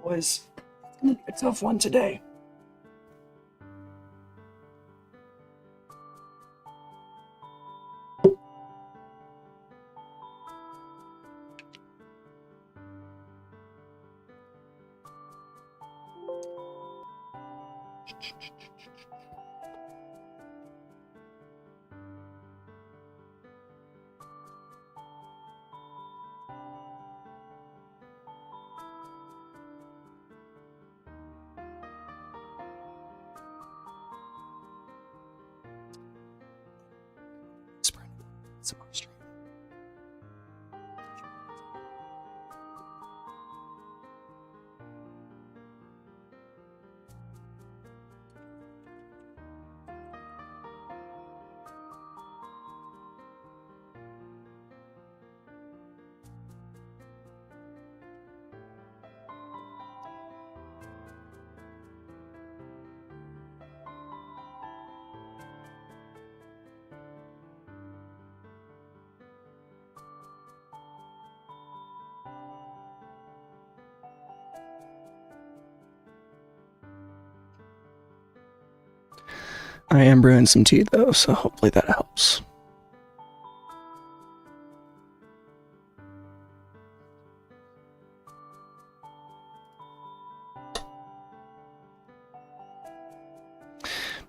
Boys, it's gonna be a tough one today. Some more stream. I am brewing some tea though, so hopefully that helps.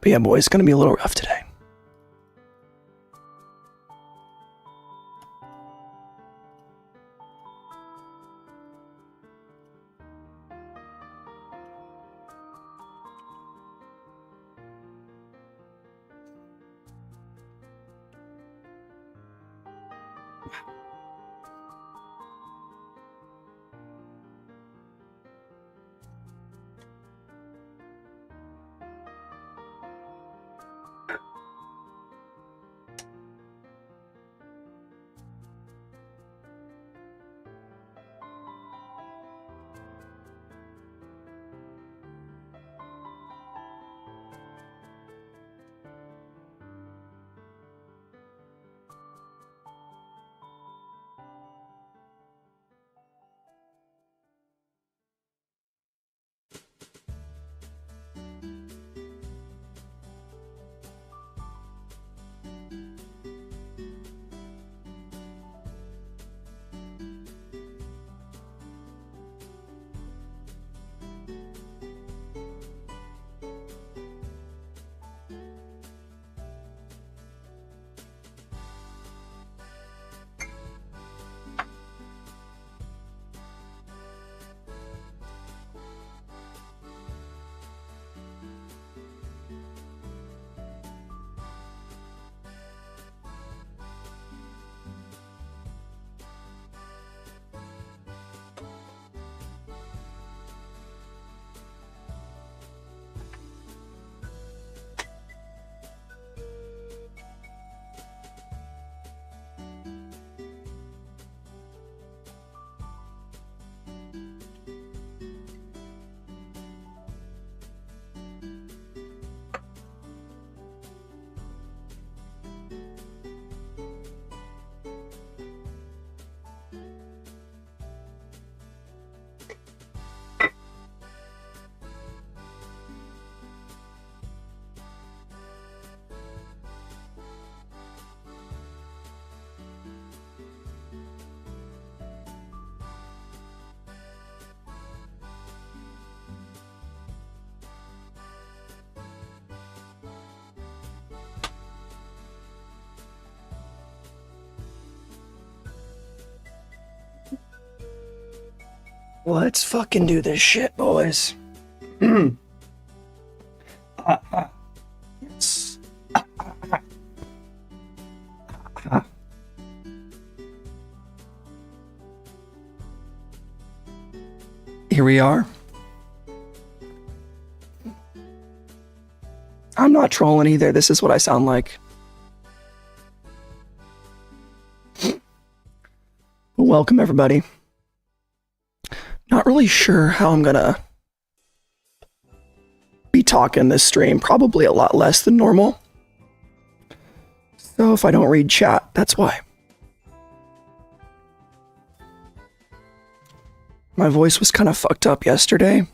But yeah, boys, it's gonna be a little rough today. Let's fucking do this shit, boys. Yes. Here we are. I'm not trolling either. This is what I sound like. Welcome, everybody. Not really sure how I'm gonna be talking this stream. Probably a lot less than normal. So if I don't read chat, that's why. My voice was kind of fucked up yesterday.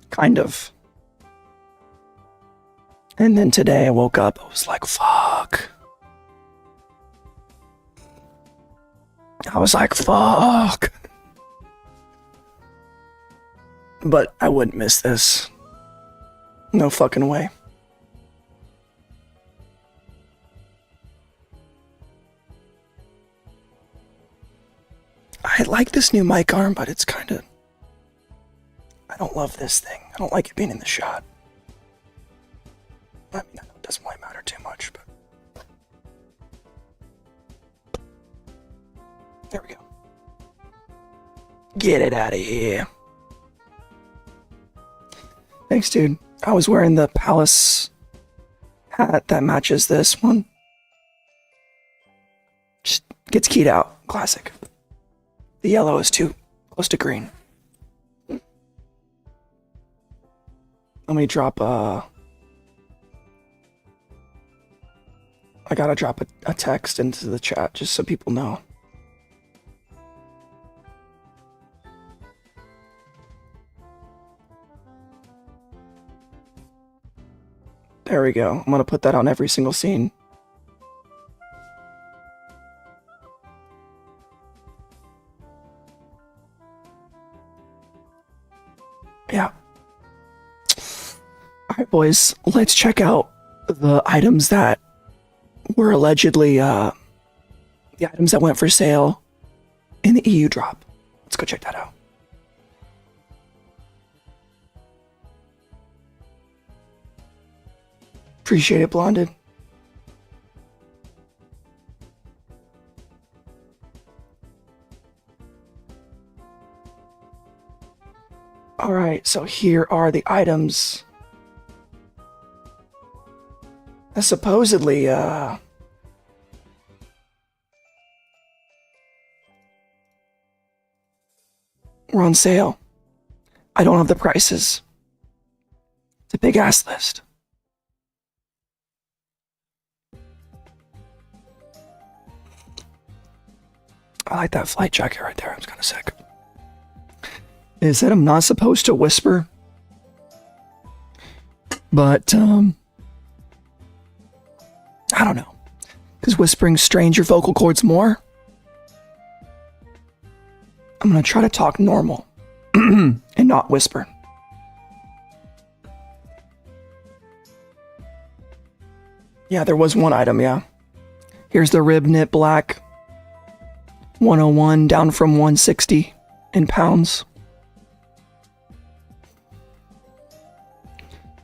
Kind of. And then today I woke up, I was like, fuck. I was like, fuck. But I wouldn't miss this. No fucking way. I like this new mic arm, but it's kind of... I don't love this thing. I don't like it being in the shot. I mean, I know it doesn't really matter too much, but... There we go. Get it out of here. Thanks, dude. I was wearing the Palace hat that matches this one. Just gets keyed out. Classic. The yellow is too close to green. Let me drop I gotta drop a text into the chat just so people know. There we go. I'm gonna put that on every single scene. Yeah. Alright, boys, let's check out the items that were allegedly, the items that went for sale in the EU drop. Let's go check that out. Appreciate it, Blonded. Alright, so here are the items that supposedly, were on sale. I don't have the prices. It's a big ass list. I like that flight jacket right there. It's kind of sick. Is that I'm not supposed to whisper? But, I don't know. Because whispering strains your vocal cords more. I'm going to try to talk normal and not whisper. Yeah, there was one item, yeah. Here's the rib knit black. 101 down from 160 in pounds.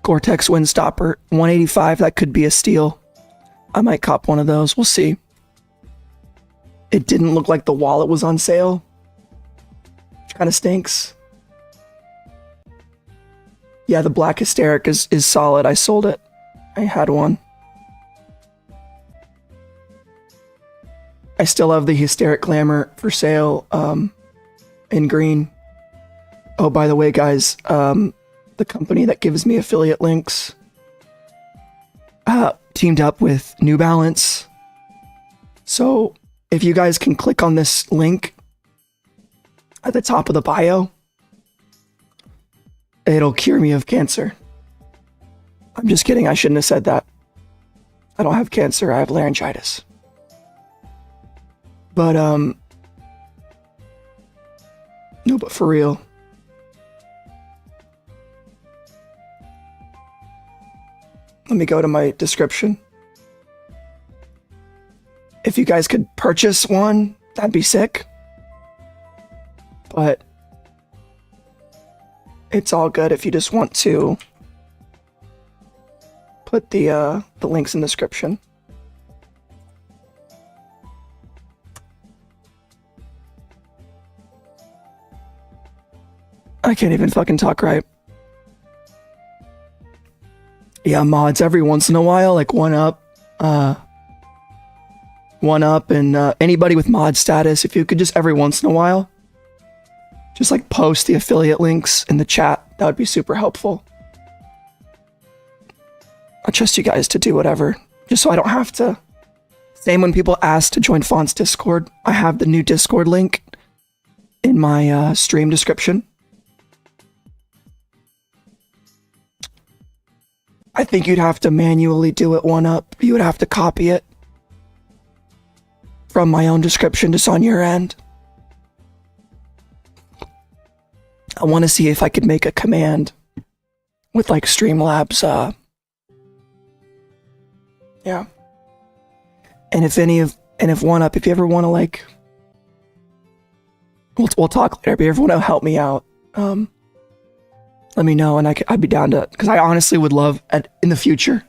Gore-Tex Windstopper 185, that could be a steal. I might cop one of those, we'll see. It didn't look like the wallet was on sale, which kind of stinks. Yeah, the black hysteric is solid. I sold it. I had one. I still have the hysteric glamour for sale in green. Oh, by the way, guys, the company that gives me affiliate links teamed up with New Balance. So if you guys can click on this link at the top of the bio, it'll cure me of cancer. I'm just kidding. I shouldn't have said that. I don't have cancer. I have laryngitis. But, no, but for real. Let me go to my description. If you guys could purchase one, that'd be sick. But it's all good if you just want to put the links in the description. I can't even fucking talk right. Yeah, mods every once in a while, like one up, and anybody with mod status, if you could just every once in a while, just like post the affiliate links in the chat, that would be super helpful. I trust you guys to do whatever, just so I don't have to. Same when people ask to join Font's Discord, I have the new Discord link in my stream description. I think you'd have to manually do it one up. You would have to copy it from my own description just on your end. I want to see if I could make a command with like Streamlabs. Yeah. And if one up, if you ever want to like, we'll talk later. But if you ever want to help me out, let me know, and I'd be down to, because I honestly would love in the future.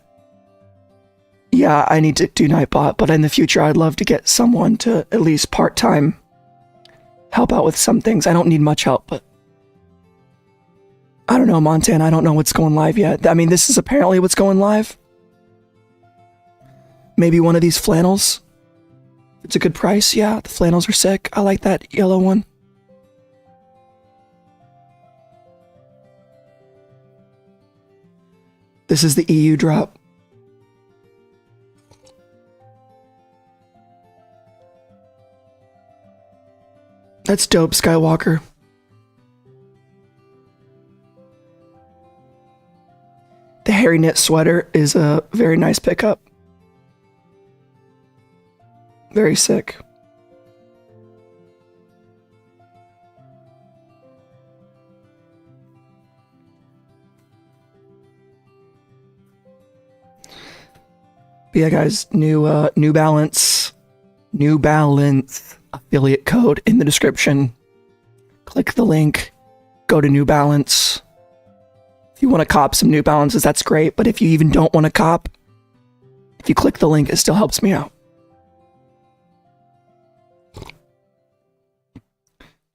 Yeah, I need to do Nightbot, but in the future, I'd love to get someone to at least part-time help out with some things. I don't need much help, but I don't know, Montana. I don't know what's going live yet. I mean, this is apparently what's going live. Maybe one of these flannels. It's a good price. Yeah, the flannels are sick. I like that yellow one. This is the EU drop. That's dope, Skywalker. The hairy knit sweater is a very nice pickup. Very sick. But yeah, guys, New Balance affiliate code in the description. Click the link, go to New Balance. If you want to cop some New Balances, that's great. But if you even don't want to cop, if you click the link, it still helps me out.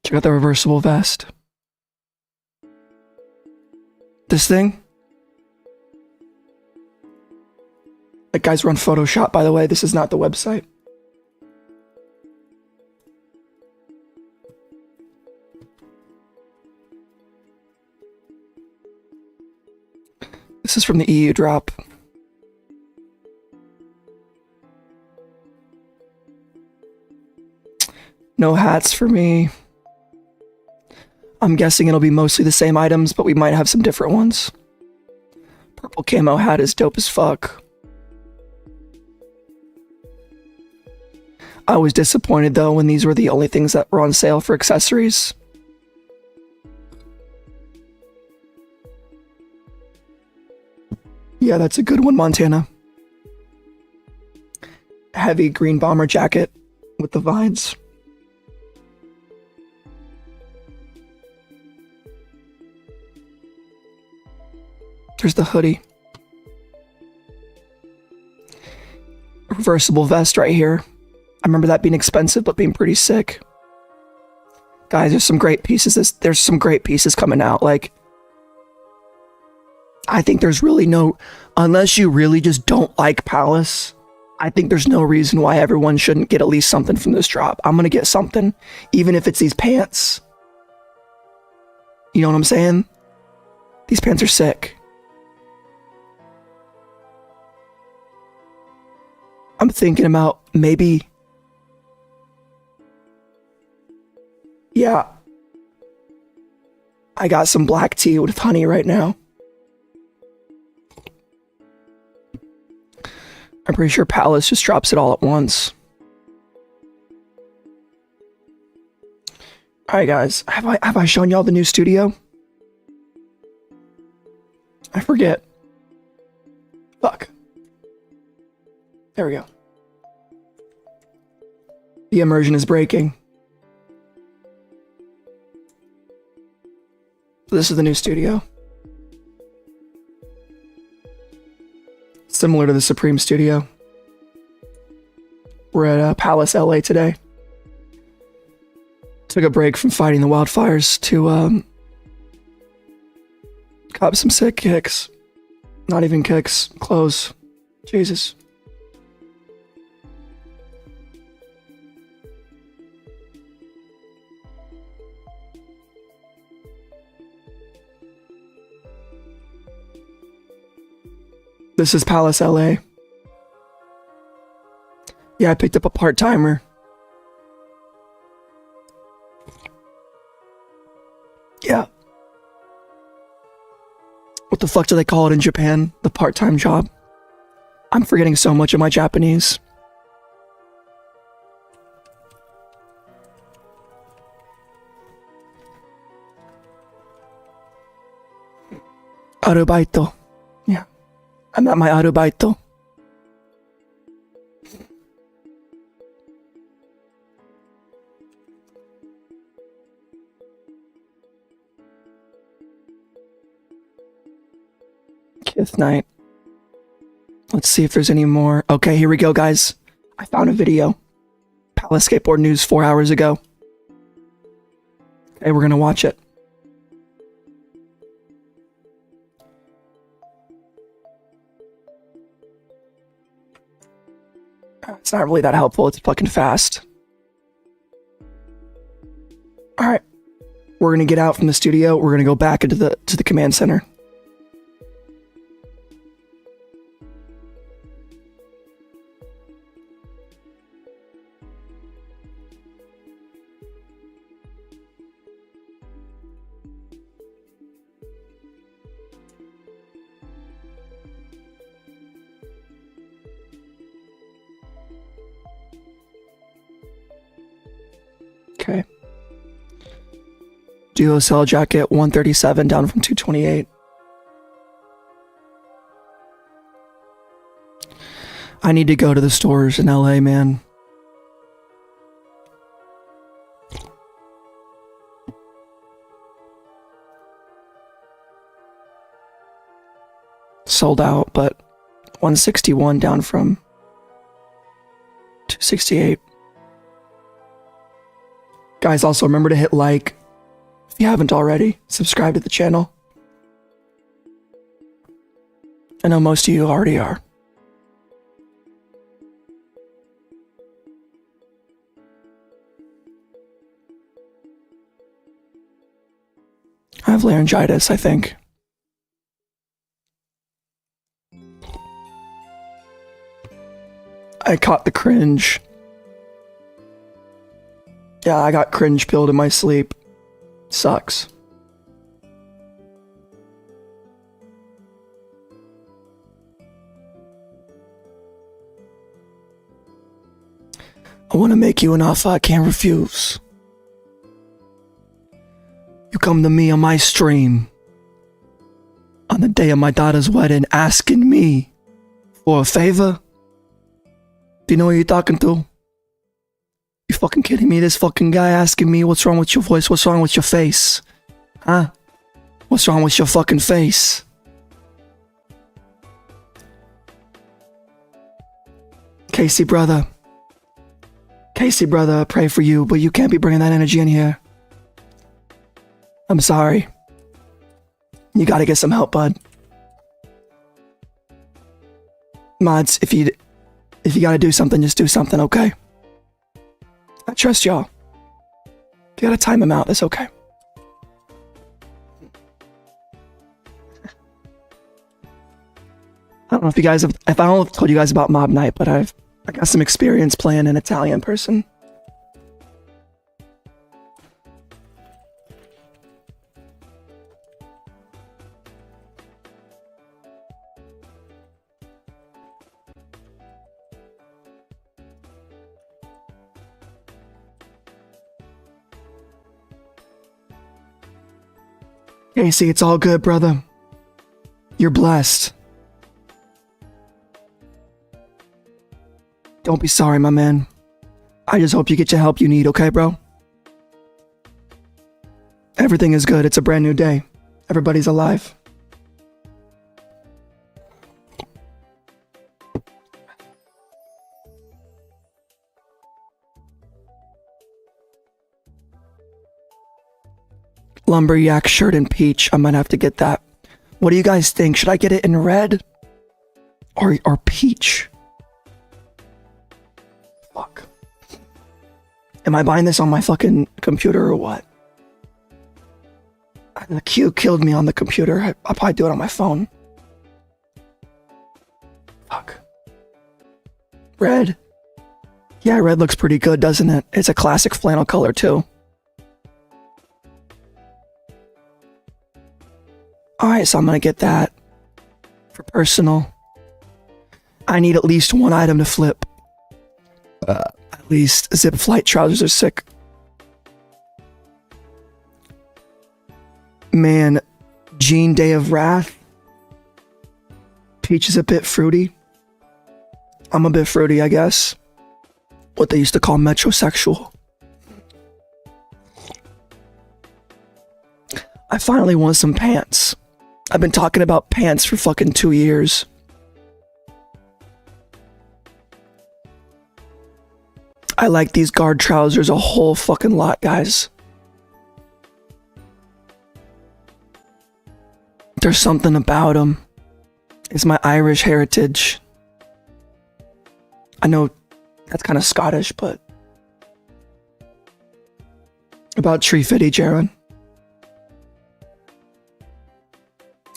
Check out the reversible vest. This thing. That guy's run Photoshop, by the way. This is not the website. This is from the EU drop. No hats for me. I'm guessing it'll be mostly the same items, but we might have some different ones. Purple camo hat is dope as fuck. I was disappointed though when these were the only things that were on sale for accessories. Yeah, that's a good one, Montana. Heavy green bomber jacket with the vines. There's the hoodie. Reversible vest right here. I remember that being expensive, but being pretty sick. Guys, there's some great pieces. There's some great pieces coming out. Like, I think there's really no, unless you really just don't like Palace, I think there's no reason why everyone shouldn't get at least something from this drop. I'm gonna get something, even if it's these pants. You know what I'm saying? These pants are sick. I'm thinking about maybe, yeah, I got some black tea with honey right now. I'm pretty sure Palace just drops it all at once. Alright guys, have I shown y'all the new studio? I forget. Fuck. There we go. The immersion is breaking. This is the new studio. Similar to the Supreme Studio. We're at Palace, LA today. Took a break from fighting the wildfires to cop some sick kicks. Not even kicks, clothes. Jesus. This is Palace, LA. Yeah, I picked up a part-timer. Yeah. What the fuck do they call it in Japan? The part-time job? I'm forgetting so much of my Japanese. Arubaito. Yeah. I'm at my arubaito. Fifth night. Let's see if there's any more. Okay, here we go, guys. I found a video. Palace Skateboard News 4 hours ago. Okay, we're gonna watch it. It's not really that helpful. It's fucking fast. All right, we're gonna get out from the studio. We're gonna go back into the command center. Okay. Duo cell jacket 137 down from 228. I need to go to the stores in LA, man. Sold out, but 161 down from 268. Guys, also remember to hit like if you haven't already. Subscribe to the channel. I know most of you already are. I have laryngitis, I think. I caught the cringe. Yeah, I got cringe pilled in my sleep. Sucks. I want to make you an offer I can't refuse. You come to me on my stream on the day of my daughter's wedding asking me for a favor? Do you know who you're talking to? You fucking kidding me? This fucking guy asking me what's wrong with your voice, what's wrong with your face? Huh? What's wrong with your fucking face? Casey brother, I pray for you, but you can't be bringing that energy in here. I'm sorry. You gotta get some help, bud. Mods, if you gotta do something, just do something, okay? I trust y'all. If you gotta time him out, that's okay. I don't know if you guys have, if I don't know if I told you guys about Mob Night, but I got some experience playing an Italian person. Casey, it's all good, brother. You're blessed. Don't be sorry, my man. I just hope you get your help you need, okay, bro? Everything is good. It's a brand new day. Everybody's alive. Lumberjack shirt in peach. I might have to get that. What do you guys think? Should I get it in red? Or peach? Fuck. Am I buying this on my fucking computer or what? The queue killed me on the computer. I'll probably do it on my phone. Fuck. Red. Yeah, red looks pretty good, doesn't it? It's a classic flannel color too. Alright, so I'm gonna get that for personal. I need at least one item to flip. At least zip flight trousers are sick. Man, Jean Day of Wrath. Peach is a bit fruity. I'm a bit fruity, I guess. What they used to call metrosexual. I finally want some pants. I've been talking about pants for fucking 2 years. I like these guard trousers a whole fucking lot, guys. There's something about them. It's my Irish heritage. I know that's kind of Scottish, but... About tree fitty, Jaron.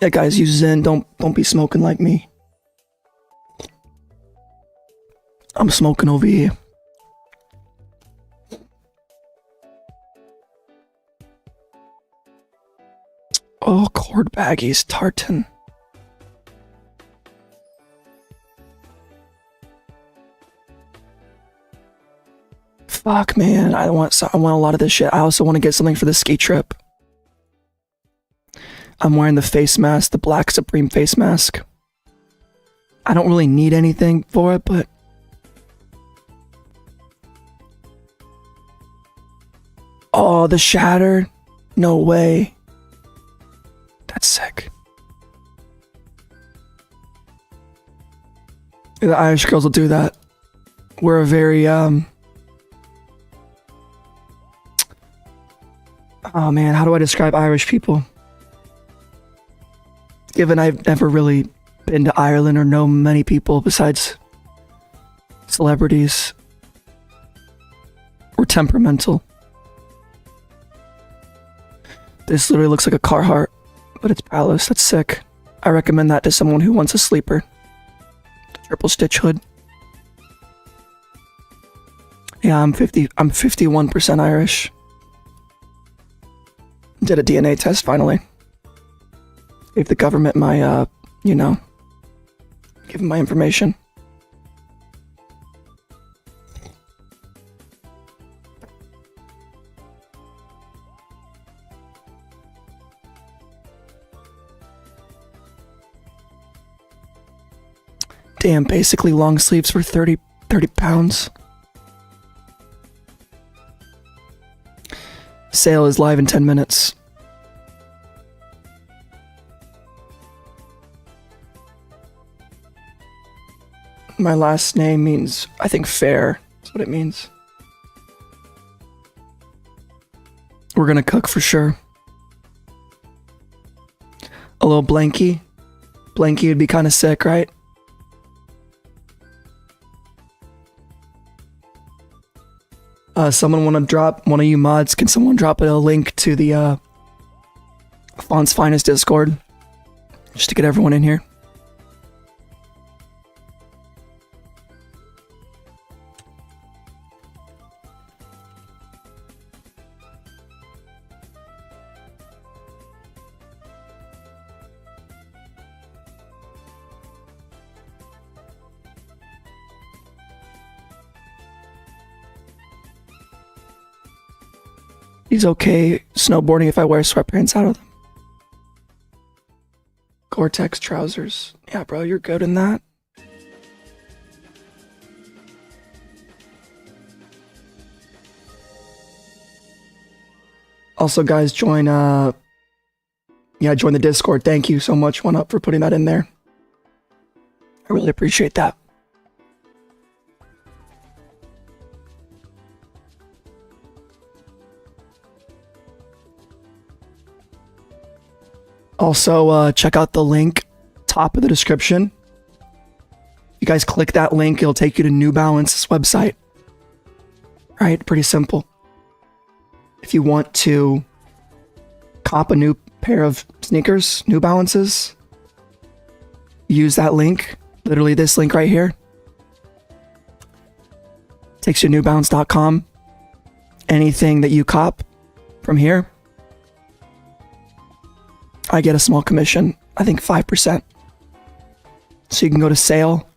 Yeah, guys, use Zen. Don't be smoking like me. I'm smoking over here. Oh, cord baggies, tartan. Fuck, man. I want a lot of this shit. I also want to get something for the ski trip. I'm wearing the face mask, the black Supreme face mask. I don't really need anything for it, but... Oh, the shatter? No way. That's sick. The Irish girls will do that. We're a very, Oh man, how do I describe Irish people? Given I've never really been to Ireland or know many people besides celebrities. We're temperamental. This literally looks like a Carhartt, but it's Palace. That's sick. I recommend that to someone who wants a sleeper. Triple stitch hood. Yeah, I'm 51% Irish. Did a DNA test finally. Gave the government my, give them my information. Damn, basically long sleeves for 30 pounds. Sale is live in 10 minutes. My last name means, I think, fair. That's what it means. We're gonna cook for sure. A little blankie. Blankie would be kind of sick, right? Someone want to drop, one of you mods, can someone drop a link to the Font's Finest Discord? Just to get everyone in here. He's okay snowboarding if I wear sweatpants out of them. Gore-Tex trousers. Yeah, bro, you're good in that. Also, guys, join the Discord. Thank you so much, One Up, for putting that in there. I really appreciate that. Also, check out the link, top of the description. You guys click that link, it'll take you to New Balance's website. Right? Pretty simple. If you want to cop a new pair of sneakers, New Balances, use that link. Literally this link right here. Takes you to newbalance.com. Anything that you cop from here, I get a small commission. I think 5%. So you can go to sale,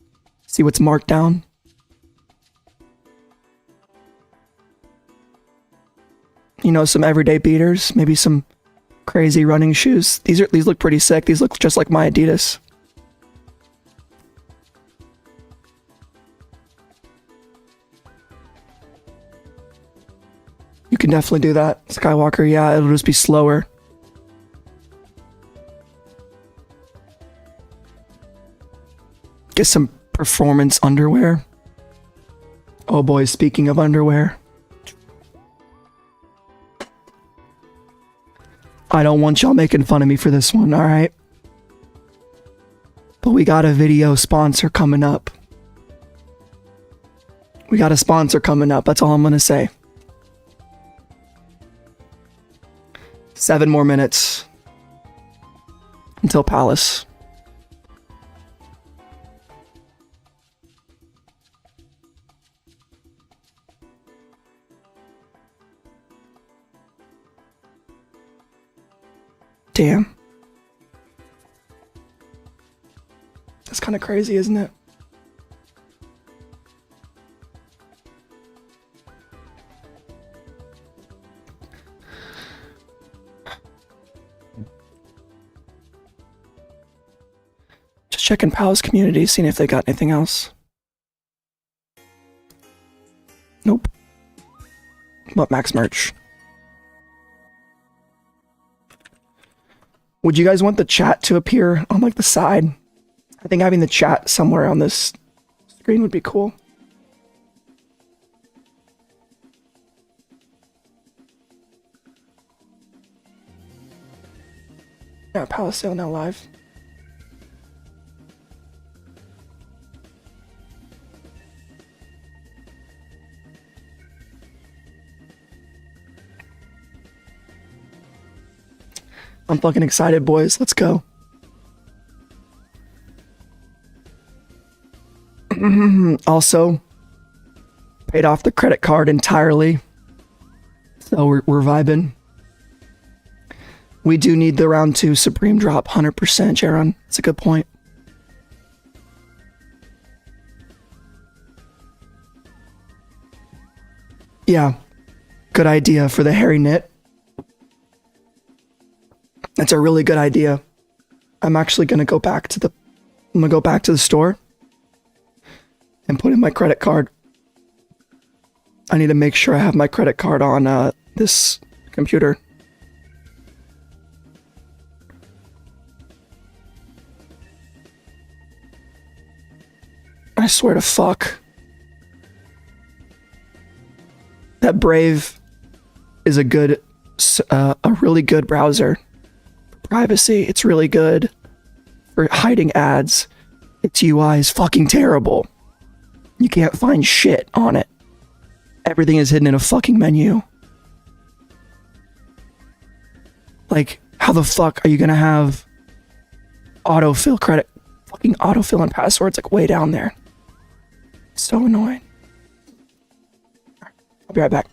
see what's marked down. You know, some everyday beaters, maybe some crazy running shoes. These look pretty sick. These look just like my Adidas. You can definitely do that. Skywalker, yeah, it'll just be slower. Get some performance underwear. Oh boy, speaking of underwear. I don't want y'all making fun of me for this one, alright? But we got a video sponsor coming up. We got a sponsor coming up, that's all I'm gonna say. 7 more minutes until Palace. Damn. That's kind of crazy, isn't it? Just checking Palace community, seeing if they got anything else. Nope. But Max merch. Would you guys want the chat to appear on like the side? I think having the chat somewhere on this screen would be cool. Yeah, Palace sale now live. I'm fucking excited, boys. Let's go. Also, paid off the credit card entirely. So we're vibing. We do need the round 2 Supreme drop, 100%, Jaron. That's a good point. Yeah, good idea for the hairy knit. That's a really good idea. I'm actually gonna go back to the store and put in my credit card. I need to make sure I have my credit card on this computer. I swear to fuck. That Brave is a really good browser. Privacy, it's really good. For hiding ads, its UI is fucking terrible. You can't find shit on it. Everything is hidden in a fucking menu. Like, how the fuck are you gonna have autofill credit, fucking autofill and passwords like way down there? It's so annoying. I'll be right back.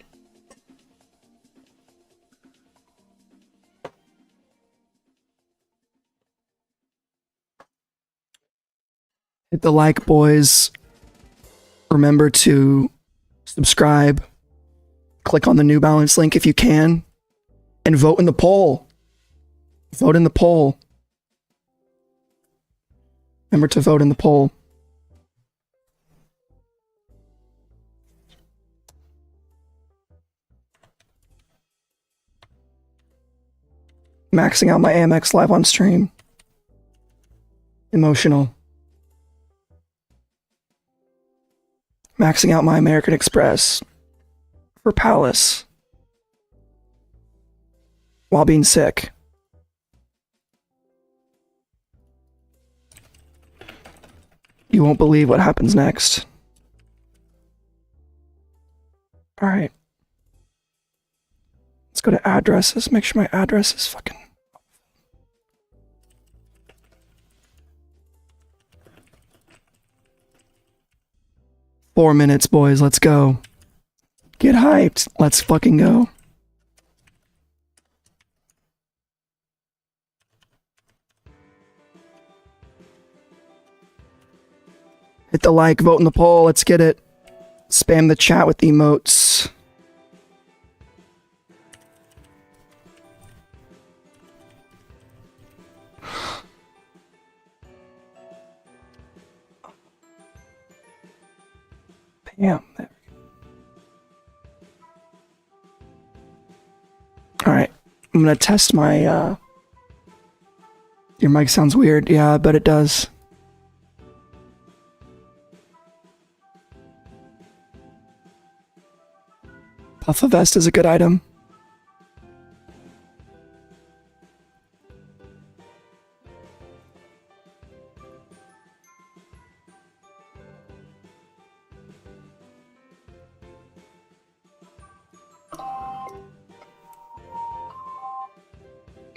Hit the like, boys. Remember to subscribe. Click on the New Balance link if you can. And vote in the poll. Vote in the poll. Remember to vote in the poll. Maxing out my Amex live on stream. Emotional. Maxing out my American Express for Palace while being sick. You won't believe what happens next. All right. Let's go to addresses. Make sure my address is fucking... Four minutes, boys. Let's go. Get hyped. Let's fucking go. Hit the like, vote in the poll. Let's get it. Spam the chat with emotes. Bam. There we go. All right. I'm going to test my, your mic sounds weird. Yeah, I bet it does. Puffer vest is a good item.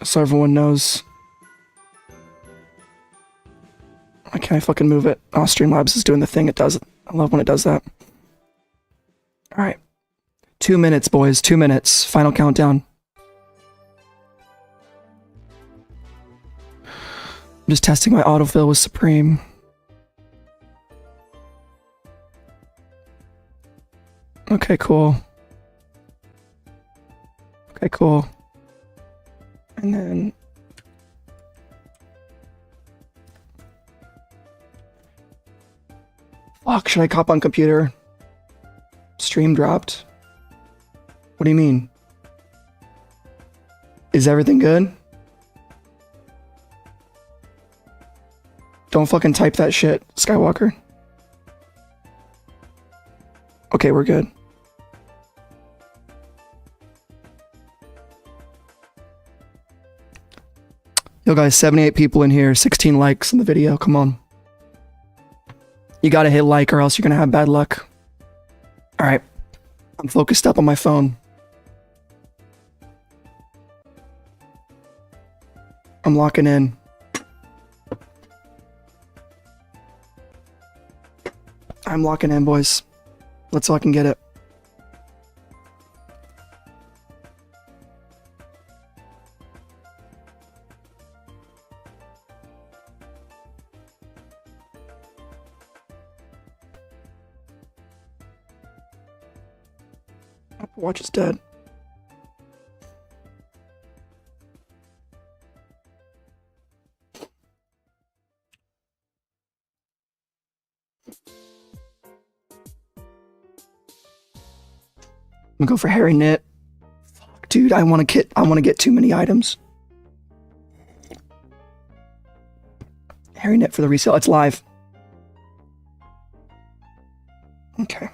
So everyone knows. Why can't I fucking move it? Oh, Streamlabs is doing the thing it does. I love when it does that. Alright. 2 minutes, boys. 2 minutes. Final countdown. I'm just testing my autofill with Supreme. Okay, cool. Okay, cool. And then... Fuck, should I cop on computer? Stream dropped. What do you mean? Is everything good? Don't fucking type that shit, Skywalker. Okay, we're good. Yo guys, 78 people in here, 16 likes in the video, come on. You gotta hit like or else you're gonna have bad luck. Alright, I'm focused up on my phone. I'm locking in. I'm locking in, boys. Let's fucking get it. Apple Watch is dead. I'm gonna go for hairy knit. Fuck, dude, I want to get too many items. Hairy knit for the resale. It's live. Okay.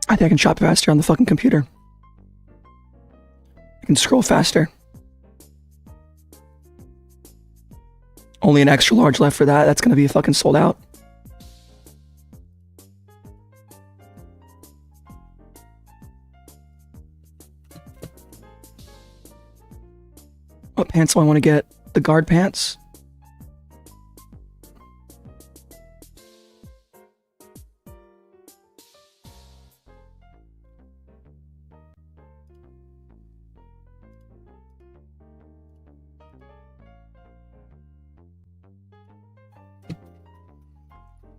I think I can shop faster on the fucking computer. I can scroll faster. Only an extra large left for that. That's gonna be fucking sold out. What pants do I want to get? The guard pants?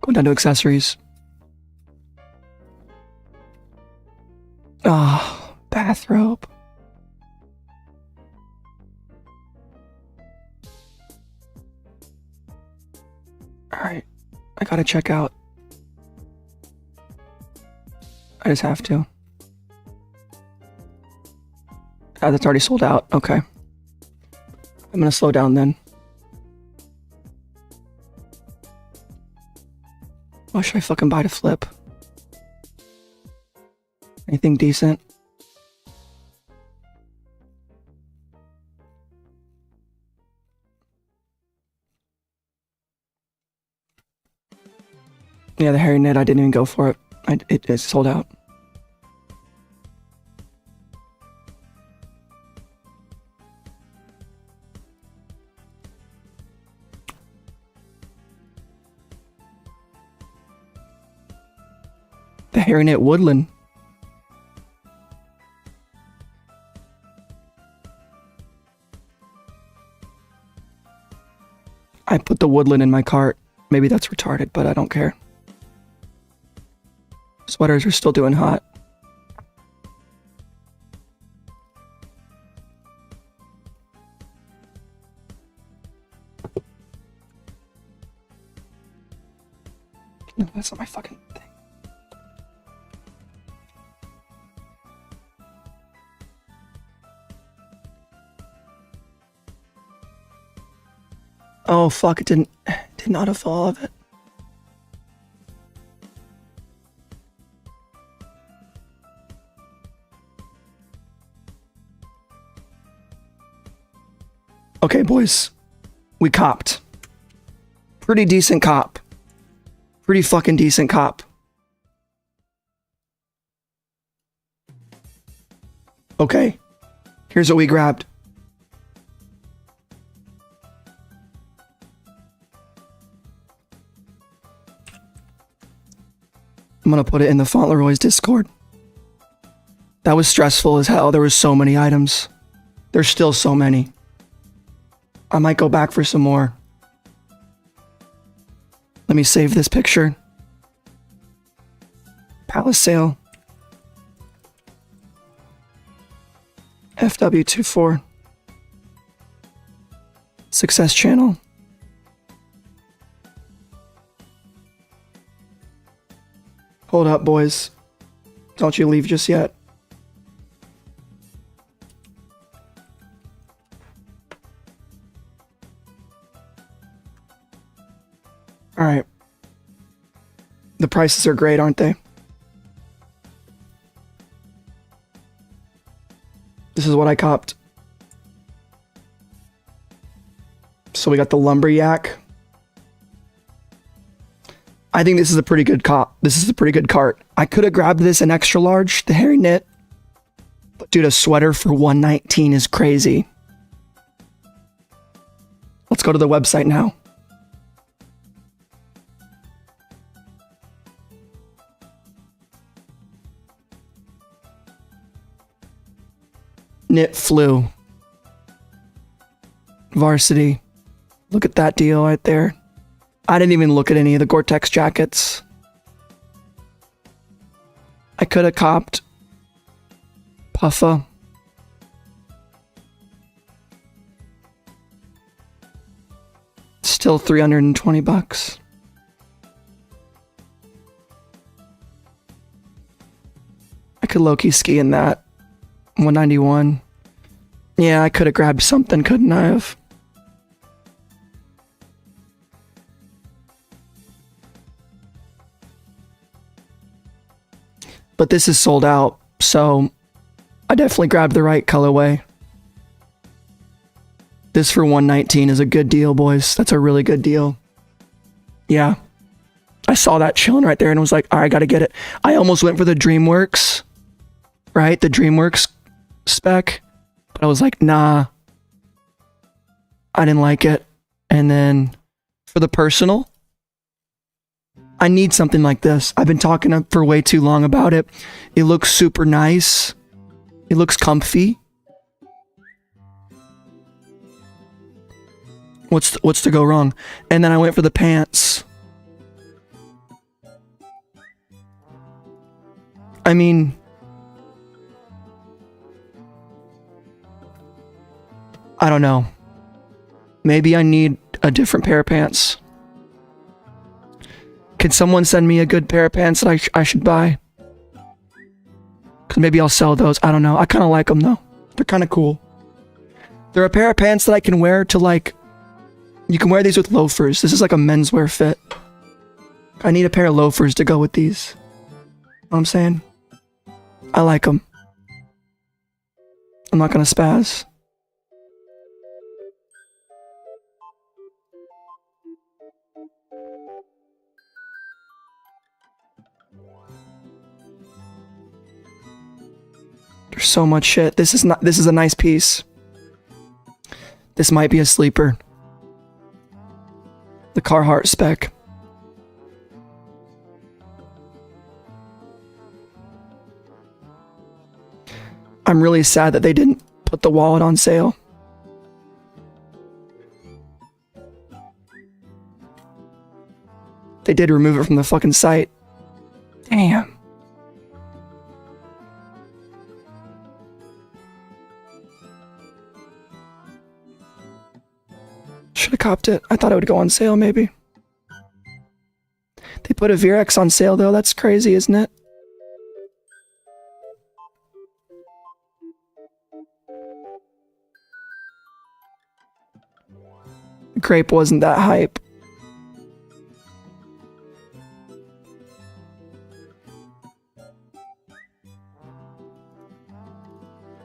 Going down to accessories. Ah, oh, bathrobe. Alright, I gotta check out. I just have to. Ah, that's already sold out. Okay. I'm gonna slow down then. What should I fucking buy to flip? Anything decent? Yeah, the hairy knit, I didn't even go for it. It is sold out. The hairy knit woodland. I put the woodland in my cart. Maybe that's retarded, but I don't care. Sweaters are still doing hot. No, that's not my fucking thing. Oh fuck, it didn't autofill all of it. Okay, boys. We copped. Pretty decent cop. Pretty fucking decent cop. Okay. Here's what we grabbed. I'm gonna put it in the Fauntleroy's Discord. That was stressful as hell. There was so many items. There's still so many. I might go back for some more. Let me save this picture. Palace sale. FW24. Success channel. Hold up, boys. Don't you leave just yet. All right. The prices are great, aren't they? This is what I copped. So we got the lumberjack. I think this is a pretty good cop. This is a pretty good cart. I could have grabbed this in extra large, the hairy knit. But dude, a sweater for $119 is crazy. Let's go to the website now. Knit Flu. Varsity. Look at that deal right there. I didn't even look at any of the Gore-Tex jackets. I could have copped Puffa. Still $320. I could low-key ski in that. 191. Yeah, I could have grabbed something, couldn't I have? But this is sold out, so I definitely grabbed the right colorway. This for $119 is a good deal, boys. That's a really good deal. Yeah. I saw that chilling right there and was like, all right, I gotta get it. I almost went for the DreamWorks, right? The DreamWorks spec, but I was like, nah. I didn't like it. And then for the personal, I need something like this. I've been talking for way too long about it. It looks super nice. It looks comfy. What's to go wrong? And then I went for the pants. I mean, I don't know. Maybe I need a different pair of pants. Can someone send me a good pair of pants that I should buy? Because maybe I'll sell those. I don't know. I kind of like them though. They're kind of cool. They're a pair of pants that I can wear to like... You can wear these with loafers. This is like a menswear fit. I need a pair of loafers to go with these. You know what I'm saying? I like them. I'm not going to spaz. There's so much shit. This is a nice piece. This might be a sleeper. The Carhartt spec. I'm really sad that they didn't put the wallet on sale. They did remove it from the fucking site. Damn. Should have copped it. I thought it would go on sale, maybe. They put a Virex on sale, though. That's crazy, isn't it? The crepe wasn't that hype.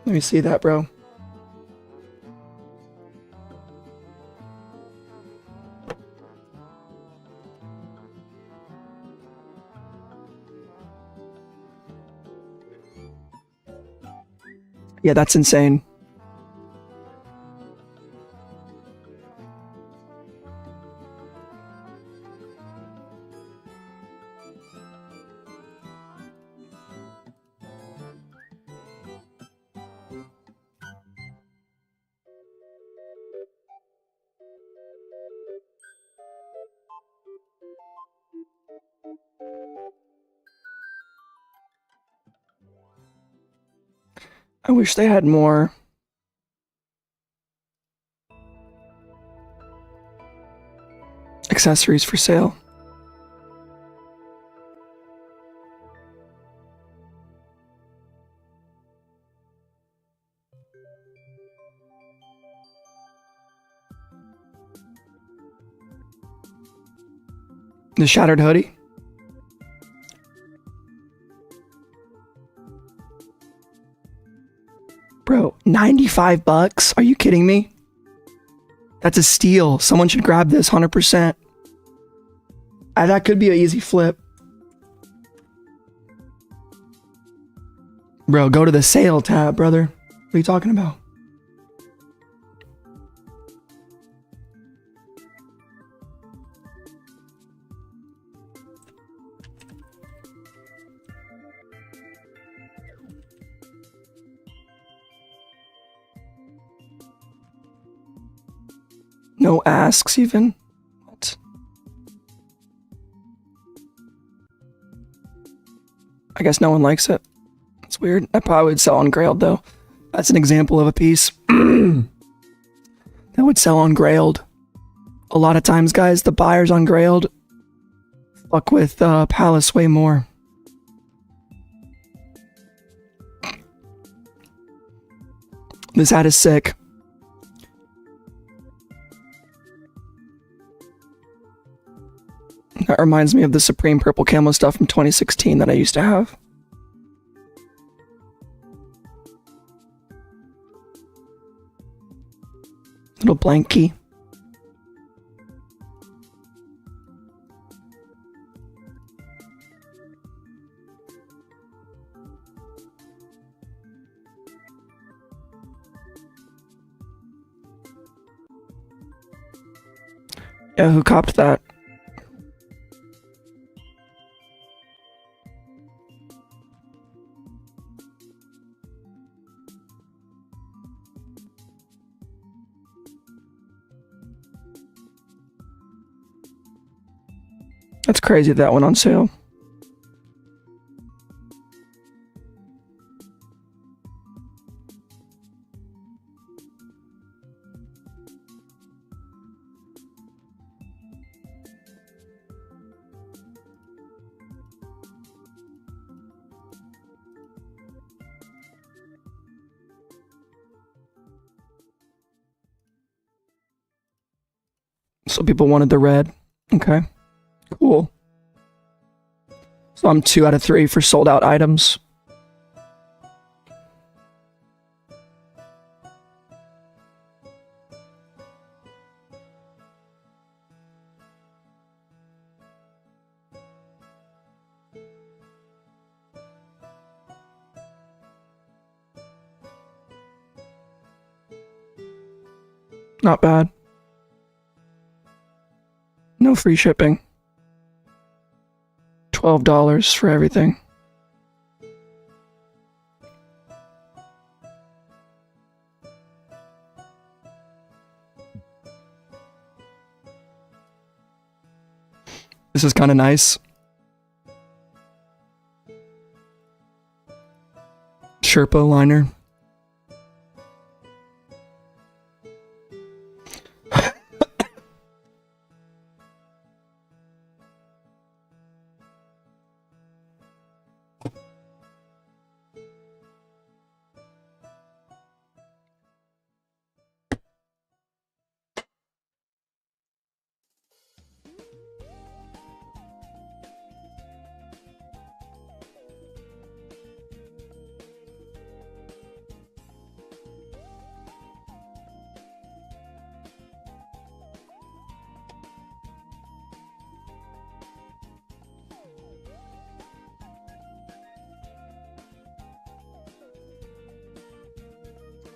Let me see that, bro. Yeah, that's insane. I wish they had more. Accessories for sale. The shattered hoodie. Bro, 95 bucks? Are you kidding me? That's a steal. Someone should grab this 100%. That could be an easy flip. Bro, go to the sale tab, brother. What are you talking about? No asks even? What? I guess no one likes it. It's weird. I probably would sell on Grailed though. That's an example of a piece that would sell on Grailed. A lot of times, guys, the buyers on Grailed fuck with Palace way more. This hat is sick. That reminds me of the Supreme purple camo stuff from 2016 that I used to have. Little blankie. Yeah, who copped that? That's crazy that went on sale. So people wanted the red. Okay. Cool. So I'm 2 out of 3 for sold out items. Not bad. No free shipping. $12 for everything. This is kind of nice. Sherpa liner.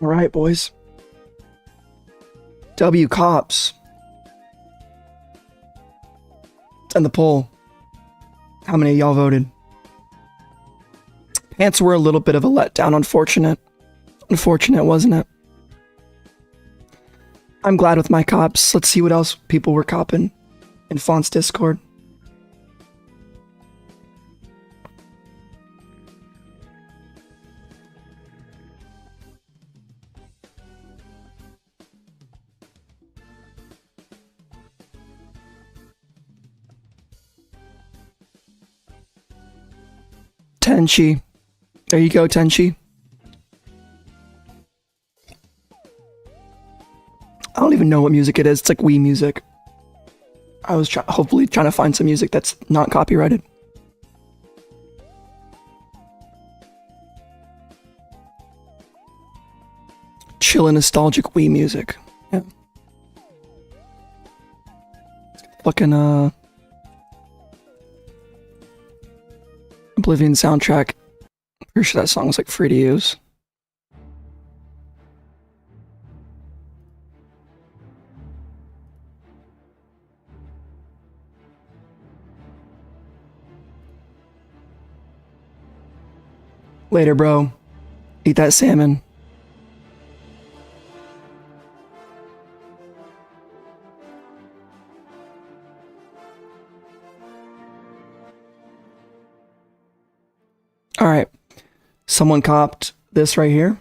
All right, boys. W Cops. And the poll. How many of y'all voted? Pants were a little bit of a letdown, unfortunate. Unfortunate, wasn't it? I'm glad with my cops. Let's see what else people were copping in Font's Discord. Tenchi. There you go, Tenchi. I don't even know what music it is. It's like Wii music. I was hopefully trying to find some music that's not copyrighted. Chill and nostalgic Wii music. Yeah. Fucking Oblivion soundtrack. I'm pretty sure that song was like free to use. Later, bro. Eat that salmon. All right. Someone copped this right here.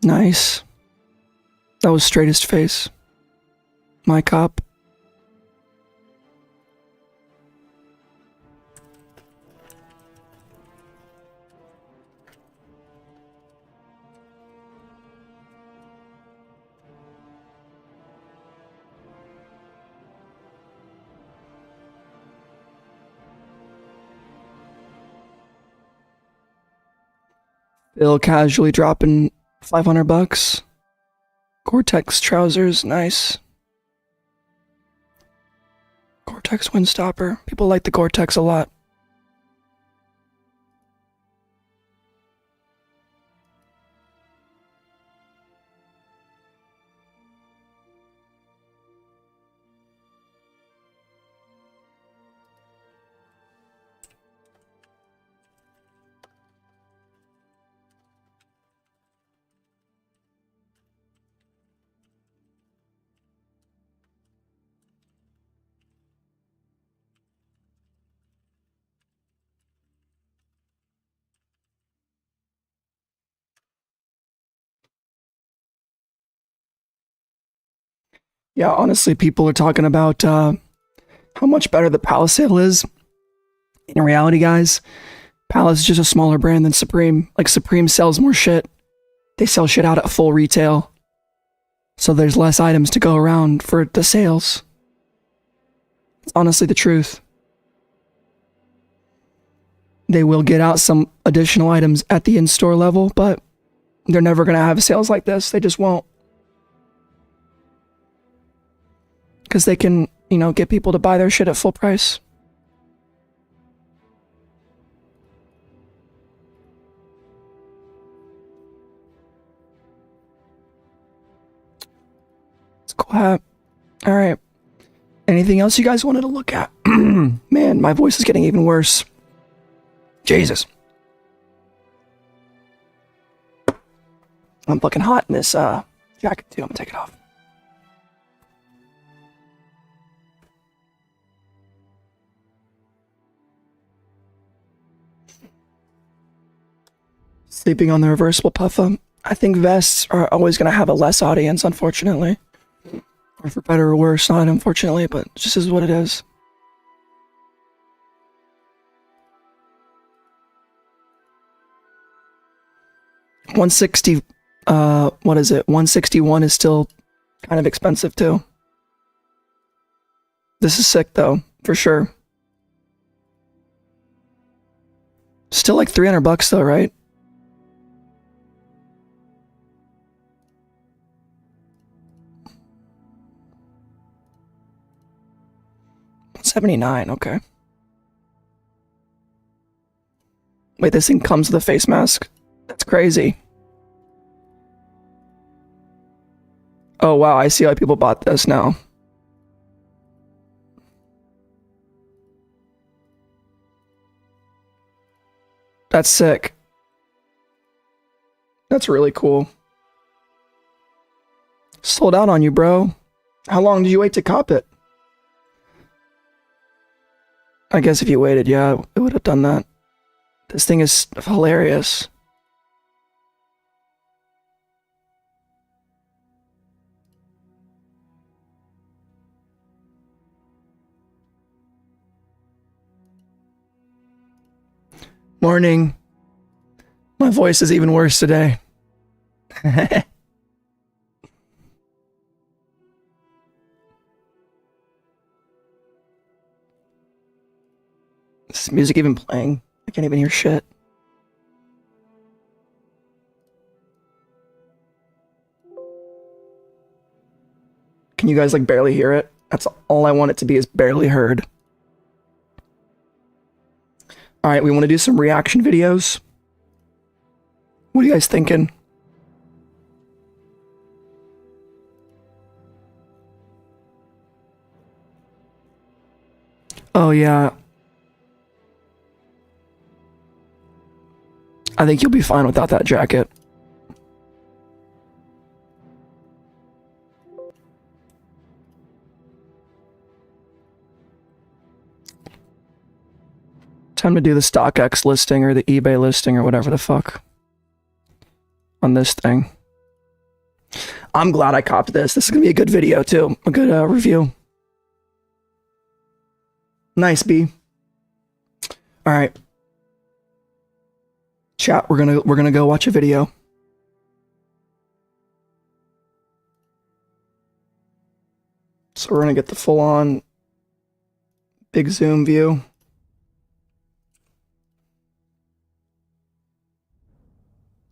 Nice. That was straightest face. My cop. Bill casually dropping $500. Gore-Tex trousers, nice. Gore-Tex windstopper. People like the Gore-Tex a lot. Yeah, honestly, people are talking about how much better the Palace sale is. In reality, guys, Palace is just a smaller brand than Supreme. Like, Supreme sells more shit. They sell shit out at full retail. So there's less items to go around for the sales. It's honestly the truth. They will get out some additional items at the in-store level, but they're never going to have sales like this. They just won't. Because they can, you know, get people to buy their shit at full price. It's a cool hat. All right. Anything else you guys wanted to look at? Man, my voice is getting even worse. Jesus. I'm fucking hot in this jacket too. I'm gonna take it off. Sleeping on the reversible puffer. I think vests are always going to have a less audience, unfortunately. Or for better or worse, not unfortunately, but it just is what it is. $160, what is it? $161 is still kind of expensive too. This is sick though, for sure. Still like $300 though, right? $79, okay. Wait, this thing comes with a face mask? That's crazy. Oh wow, I see why people bought this now. That's sick. That's really cool. Sold out on you, bro. How long did you wait to cop it? I guess if you waited, yeah, it would have done that. This thing is hilarious. Morning. My voice is even worse today. Is music even playing? I can't even hear shit. Can you guys like barely hear it? That's all I want it to be, is barely heard. All right, we want to do some reaction videos. What are you guys thinking? Oh yeah. I think you'll be fine without that jacket. Time to do the StockX listing or the eBay listing or whatever the fuck on this thing. I'm glad I copped this. This is gonna be a good video too. A good review. Nice, B. All right. Chat, we're gonna go watch a video. So we're gonna get the full on big zoom view.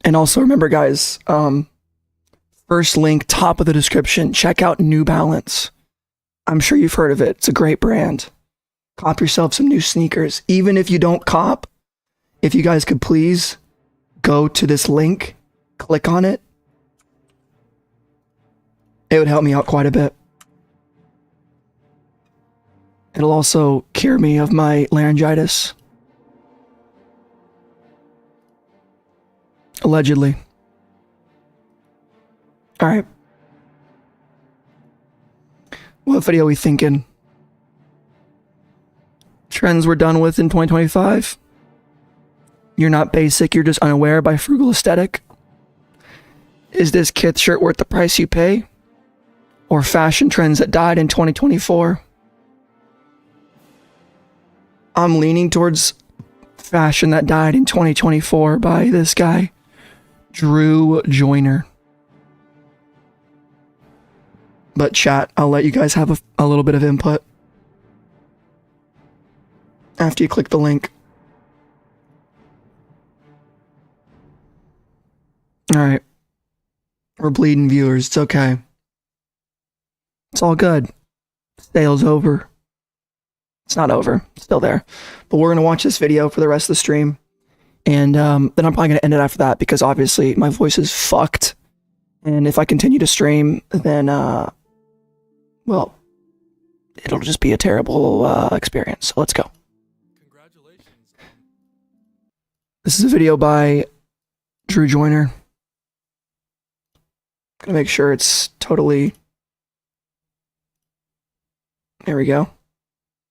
And also remember guys, first link, top of the description, check out New Balance. I'm sure you've heard of it. It's a great brand. Cop yourself some new sneakers. Even if you don't cop, if you guys could please go to this link, click on it. It would help me out quite a bit. It'll also cure me of my laryngitis. Allegedly. All right. What video are we thinking? Trends we're done with in 2025? You're not basic, you're just unaware by frugal aesthetic? Is this Kith shirt worth the price you pay? Or fashion trends that died in 2024? I'm leaning towards fashion that died in 2024 by this guy, Drew Joyner. But chat, I'll let you guys have a little bit of input after you click the link. All right. We're bleeding viewers. It's okay. It's all good. Sale's over. It's not over. It's still there. But we're going to watch this video for the rest of the stream. And then I'm probably going to end it after that because obviously my voice is fucked. And if I continue to stream, then, well, it'll just be a terrible experience. So let's go. Congratulations. This is a video by Drew Joyner. Gonna make sure it's totally... There we go.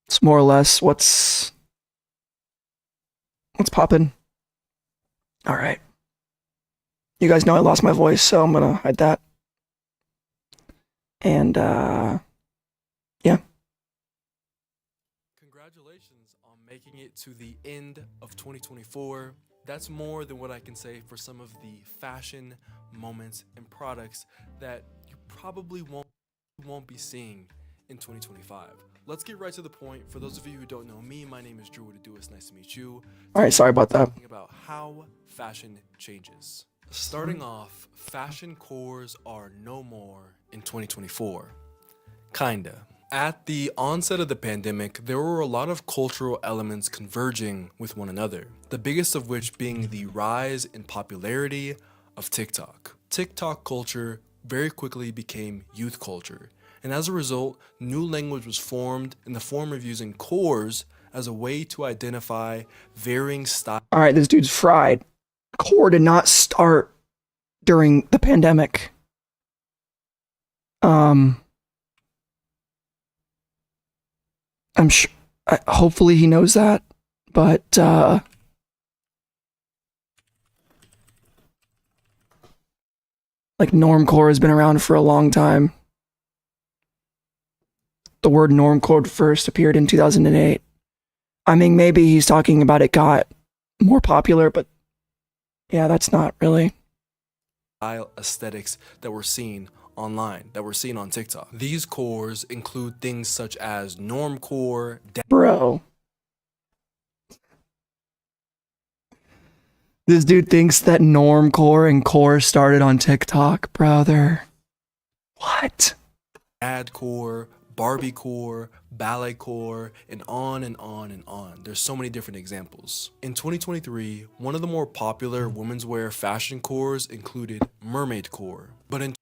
It's more or less what's poppin'. All right. You guys know I lost my voice, so I'm gonna hide that. And yeah. Congratulations on making it to the end of 2024. That's more than what I can say for some of the fashion moments and products that you probably won't be seeing in 2025. Let's get right to the point. For those of you who don't know me, my name is Drew. What to do? It's nice to meet you. All right, sorry about that. Talking about how fashion changes. Starting off, fashion cores are no more in 2024. Kinda. At the onset of the pandemic, there were a lot of cultural elements converging with one another, the biggest of which being the rise in popularity of TikTok. TikTok culture very quickly became youth culture, and as a result, new language was formed in the form of using cores as a way to identify varying styles. All right, this dude's fried. Core did not start during the pandemic. I'm sure, hopefully he knows that, but like normcore has been around for a long time. The word normcore first appeared in 2008. I mean, maybe he's talking about it got more popular, but yeah, that's not really style aesthetics that we're seeing online, that we're seeing on TikTok. These cores include things such as normcore, bro. This dude thinks that normcore and core started on TikTok, brother. What? dadcore, Barbiecore, balletcore, and on and on and on. There's so many different examples. In 2023, one of the more popular women's wear fashion cores included mermaidcore. But in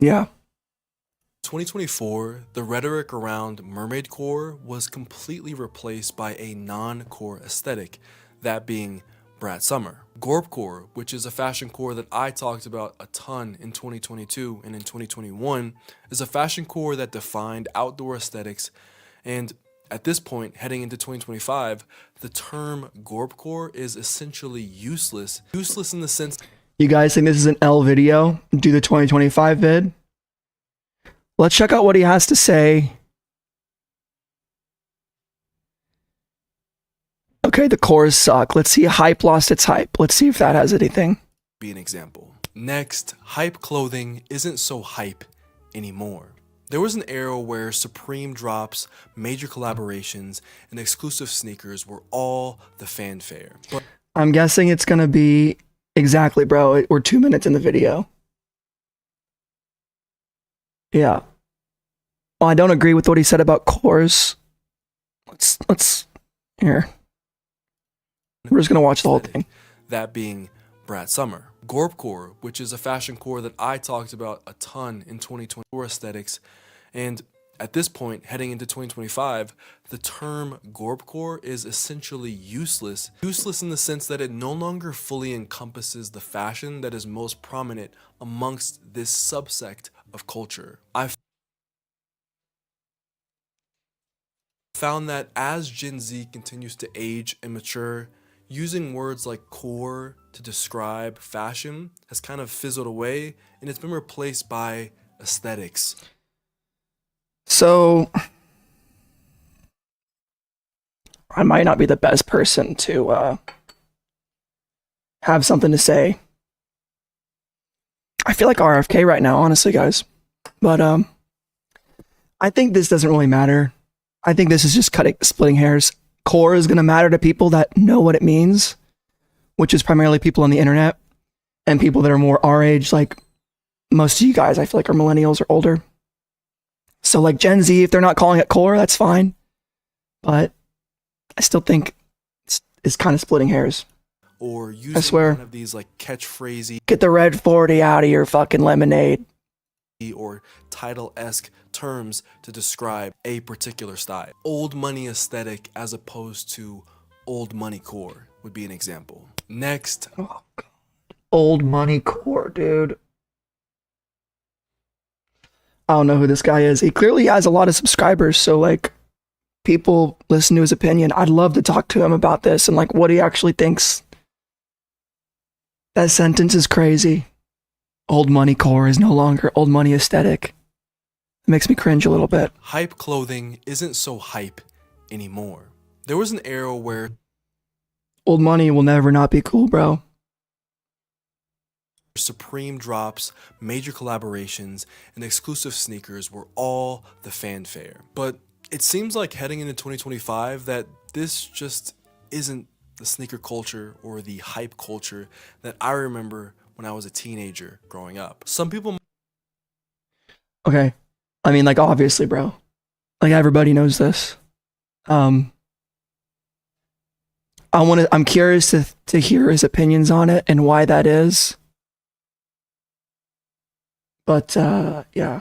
2024, the rhetoric around mermaidcore was completely replaced by a non-core aesthetic, that being Brat Summer. Gorpcore, which is a fashion core that I talked about a ton in 2022 and in 2021, is a fashion core that defined outdoor aesthetics, and at this point, heading into 2025, the term Gorpcore is essentially useless. Useless in the sense... You guys think this is an L video? Do the 2025 vid? Let's check out what he has to say. Okay, the cores suck. Let's see. Hype lost its hype. Let's see if that has anything. Be an example. Next, hype clothing isn't so hype anymore. There was an era where Supreme drops, major collaborations, and exclusive sneakers were all the fanfare. But I'm guessing it's gonna be exactly, bro. We're 2 minutes in the video. Yeah. Well, I don't agree with what he said about cores. Let's here. We're just gonna watch the whole thing. That being Brat Summer. Gorpcore, which is a fashion core that I talked about a ton in 2024 aesthetics, and at this point, heading into 2025, the term Gorpcore is essentially useless. Useless in the sense that it no longer fully encompasses the fashion that is most prominent amongst this subsect of culture. I've found that as Gen Z continues to age and mature, using words like core to describe fashion has kind of fizzled away, and it's been replaced by aesthetics. So, I might not be the best person to have something to say. I feel like RFK right now, honestly, guys. But I think this doesn't really matter. I think this is just splitting hairs. Core is going to matter to people that know what it means, which is primarily people on the internet and people that are more our age, like most of you guys, I feel like are millennials or older. So like Gen Z, if they're not calling it core, that's fine. But I still think it's kind of splitting hairs. Or using one of these like catchphrasey, get the red 40 out of your fucking lemonade, or title-esque terms to describe a particular style. Old money aesthetic as opposed to old money core would be an example. Next. Oh, God. Old money core, dude. I don't know who this guy is. He clearly has a lot of subscribers, so like people listen to his opinion. I'd love to talk to him about this and like what he actually thinks. That sentence is crazy. Old money core is no longer old money aesthetic. It makes me cringe a little bit. Hype clothing isn't so hype anymore. There was an era where Old money will never not be cool, bro. supreme drops, major collaborations, and exclusive sneakers were all the fanfare. But it seems like heading into 2025 that this just isn't the sneaker culture or the hype culture that I remember when I was a teenager growing up. Some people Okay. I mean, like, obviously, bro. Like, everybody knows this. I'm curious to hear his opinions on it and why that is. But, yeah.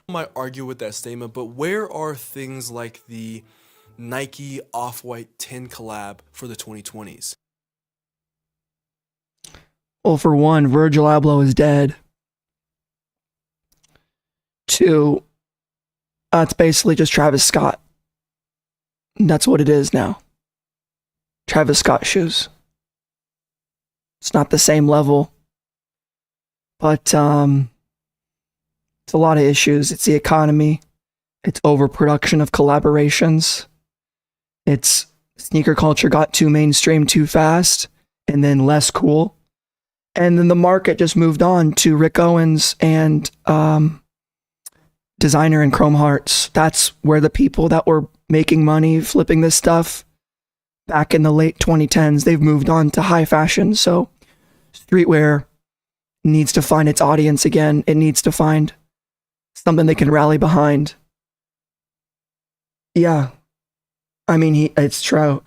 might argue with that statement, but where are things like the Nike Off-White 10 collab for the 2020s? Well, for one, Virgil Abloh is dead. Two, it's basically just Travis Scott. That's what it is now. Travis Scott shoes. It's not the same level, but it's a lot of issues. It's the economy. It's overproduction of collaborations. It's sneaker culture got too mainstream too fast and then less cool. And then the market just moved on to Rick Owens and Designer and Chrome Hearts. That's where the people that were making money flipping this stuff back in the late 2010s, they've moved on to high fashion. So streetwear needs to find its audience again. It needs to find something they can rally behind. Yeah. I mean, it's true.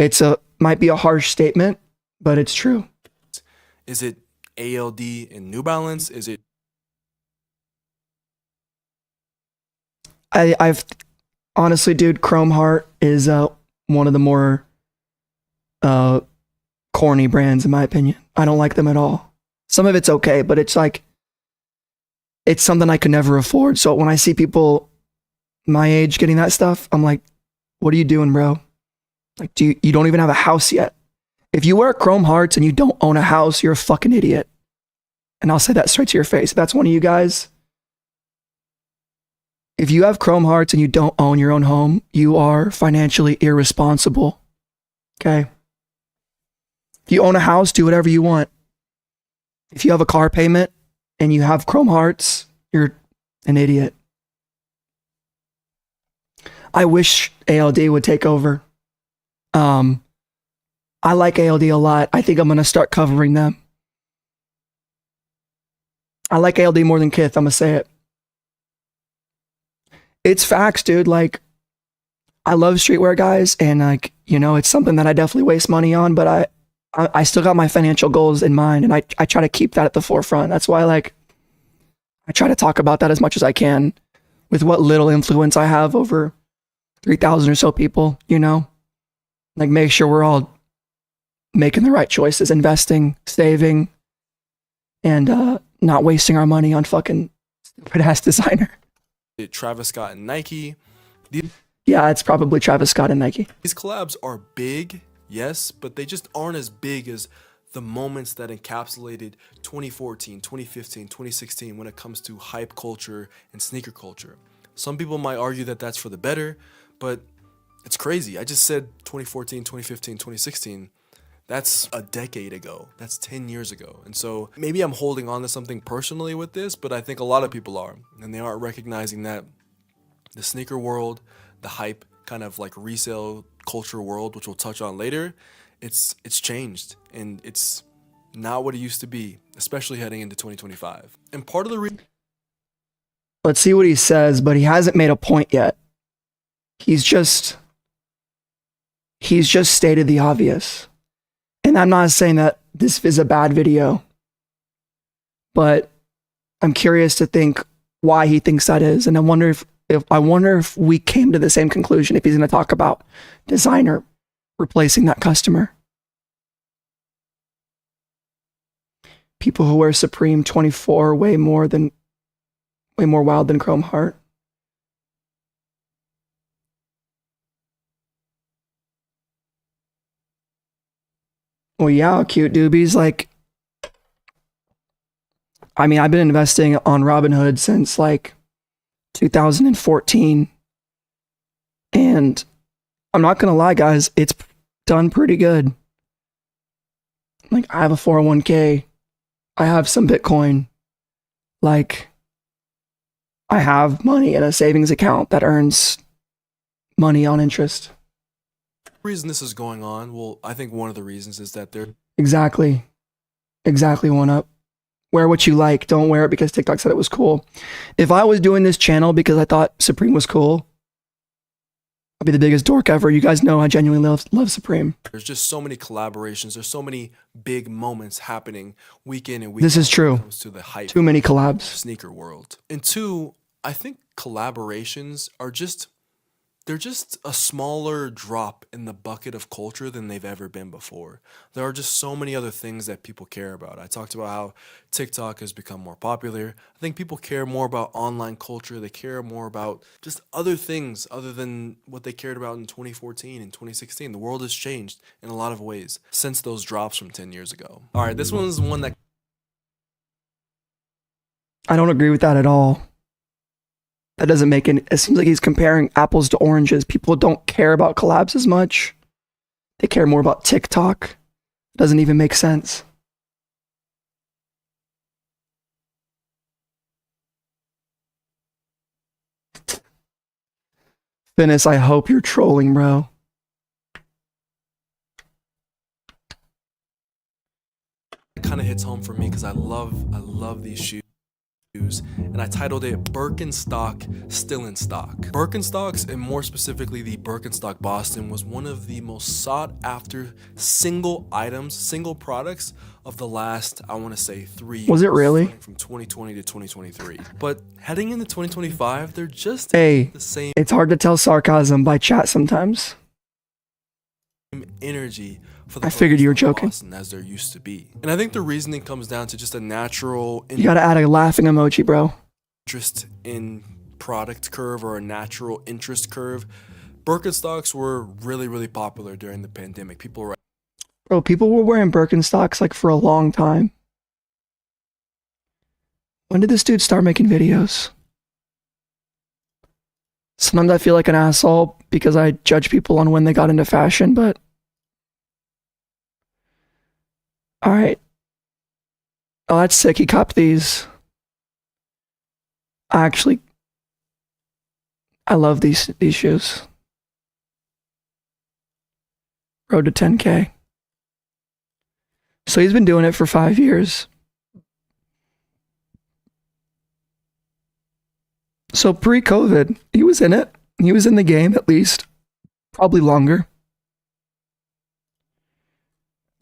Might be a harsh statement, but it's true. Is it ALD and New Balance? Is it I've honestly, dude, Chrome Heart is one of the more corny brands in my opinion. I don't like them at all. Some of it's okay, but it's like it's something I could never afford. So when I see people my age getting that stuff, I'm like, what are you doing, bro? Like, you don't even have a house yet. If you wear Chrome Hearts and you don't own a house, you're a fucking idiot. And I'll say that straight to your face. If that's one of you guys, if you have Chrome Hearts and you don't own your own home, you are financially irresponsible. Okay? If you own a house, do whatever you want. If you have a car payment and you have Chrome Hearts, you're an idiot. I wish ALD would take over. I like ALD a lot. I think I'm going to start covering them. I like ALD more than Kith, I'm going to say it. It's facts, dude. Like, I love streetwear guys, and like, you know, it's something that I definitely waste money on, but I still got my financial goals in mind, and I try to keep that at the forefront. That's why, like, I try to talk about that as much as I can with what little influence I have over 3,000 or so people, you know? Like, make sure we're all making the right choices, investing, saving, and not wasting our money on fucking stupid ass designer. Travis Scott and Nike? Yeah, it's probably Travis Scott and Nike. These collabs are big, yes, but they just aren't as big as the moments that encapsulated 2014, 2015, 2016 when it comes to hype culture and sneaker culture. Some people might argue that that's for the better, but it's crazy. I just said 2014, 2015, 2016. That's a decade ago. That's 10 years ago. And so maybe I'm holding on to something personally with this, but I think a lot of people are. And they aren't recognizing that the sneaker world, the hype kind of like resale culture world, which we'll touch on later, it's changed. And it's not what it used to be, especially heading into 2025. And part of the Let's see what he says, but he hasn't made a point yet. He's just stated the obvious. And I'm not saying that this is a bad video, but I'm curious to think why he thinks that is. And I wonder if we came to the same conclusion if he's going to talk about designer replacing that customer. People who wear Supreme 24 way more wild than Chrome Heart. Well, yeah, cute doobies. Like, I mean, I've been investing on Robinhood since like 2014. And I'm not going to lie, guys, it's done pretty good. Like, I have a 401k. I have some Bitcoin. Like, I have money in a savings account that earns money on interest. The reason this is going on, well, I think one of the reasons is that they're Exactly. One up. Wear what you like. Don't wear it because TikTok said it was cool. If I was doing this channel because I thought Supreme was cool, I'd be the biggest dork ever. You guys know I genuinely love Supreme. there's just so many collaborations. There's so many big moments happening week in and week This out is true. when it comes to the hype Too many collabs. sneaker world. And two, I think collaborations are they're just a smaller drop in the bucket of culture than they've ever been before. There are just so many other things that people care about. I talked about how TikTok has become more popular. I think people care more about online culture. They care more about just other things other than what they cared about in 2014 and 2016. The world has changed in a lot of ways since those drops from 10 years ago. All right, this one's one that I don't agree with that at all. That doesn't make any... It seems like he's comparing apples to oranges. People don't care about collabs as much. They care more about TikTok. It doesn't even make sense. Finis, I hope you're trolling, bro. kind of hits home for me because I love these shoes. And I titled it Birkenstock Still in Stock. Birkenstocks, and more specifically the Birkenstock Boston, was one of the most sought after single products of the last, I want to say, 3 years. Was it really? From 2020 to 2023. But heading into 2025, they're just Hey, the same it's hard to tell sarcasm by chat sometimes. energy for the I figured you were Birkenstock joking. Boston as there used to be. And I think the reasoning comes down to just a natural You gotta add a laughing emoji, bro. interest in product curve or a natural interest curve. Birkenstocks were really popular during the pandemic. People were Bro, people were wearing Birkenstocks like for a long time. When did this dude start making videos? Sometimes I feel like an asshole because I judge people on when they got into fashion, but... Alright. Oh, that's sick. He copped these. I love these shoes. Road to 10K. So he's been doing it for 5 years. So pre-COVID, he was in it. He was in the game at least. Probably longer.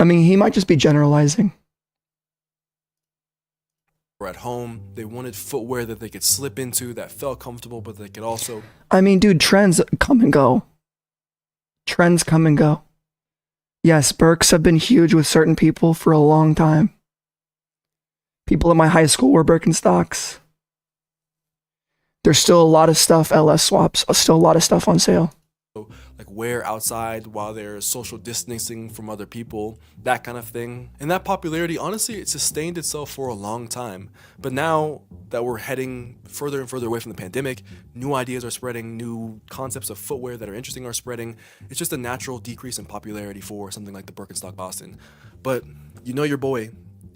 I mean, he might just be generalizing. at home. They wanted footwear that they could slip into that felt comfortable, but they could also... I mean, dude, trends come and go. Trends come and go. Yes, Birks have been huge with certain people for a long time. People at my high school were Birkenstocks. There's still a lot of stuff, LS swaps, still a lot of stuff on sale. like wear outside while they're social distancing from other people, that kind of thing. And that popularity, honestly, it sustained itself for a long time. But now that we're heading further and further away from the pandemic, new ideas are spreading, new concepts of footwear that are interesting are spreading. It's just a natural decrease in popularity for something like the Birkenstock Boston. But you know your boy,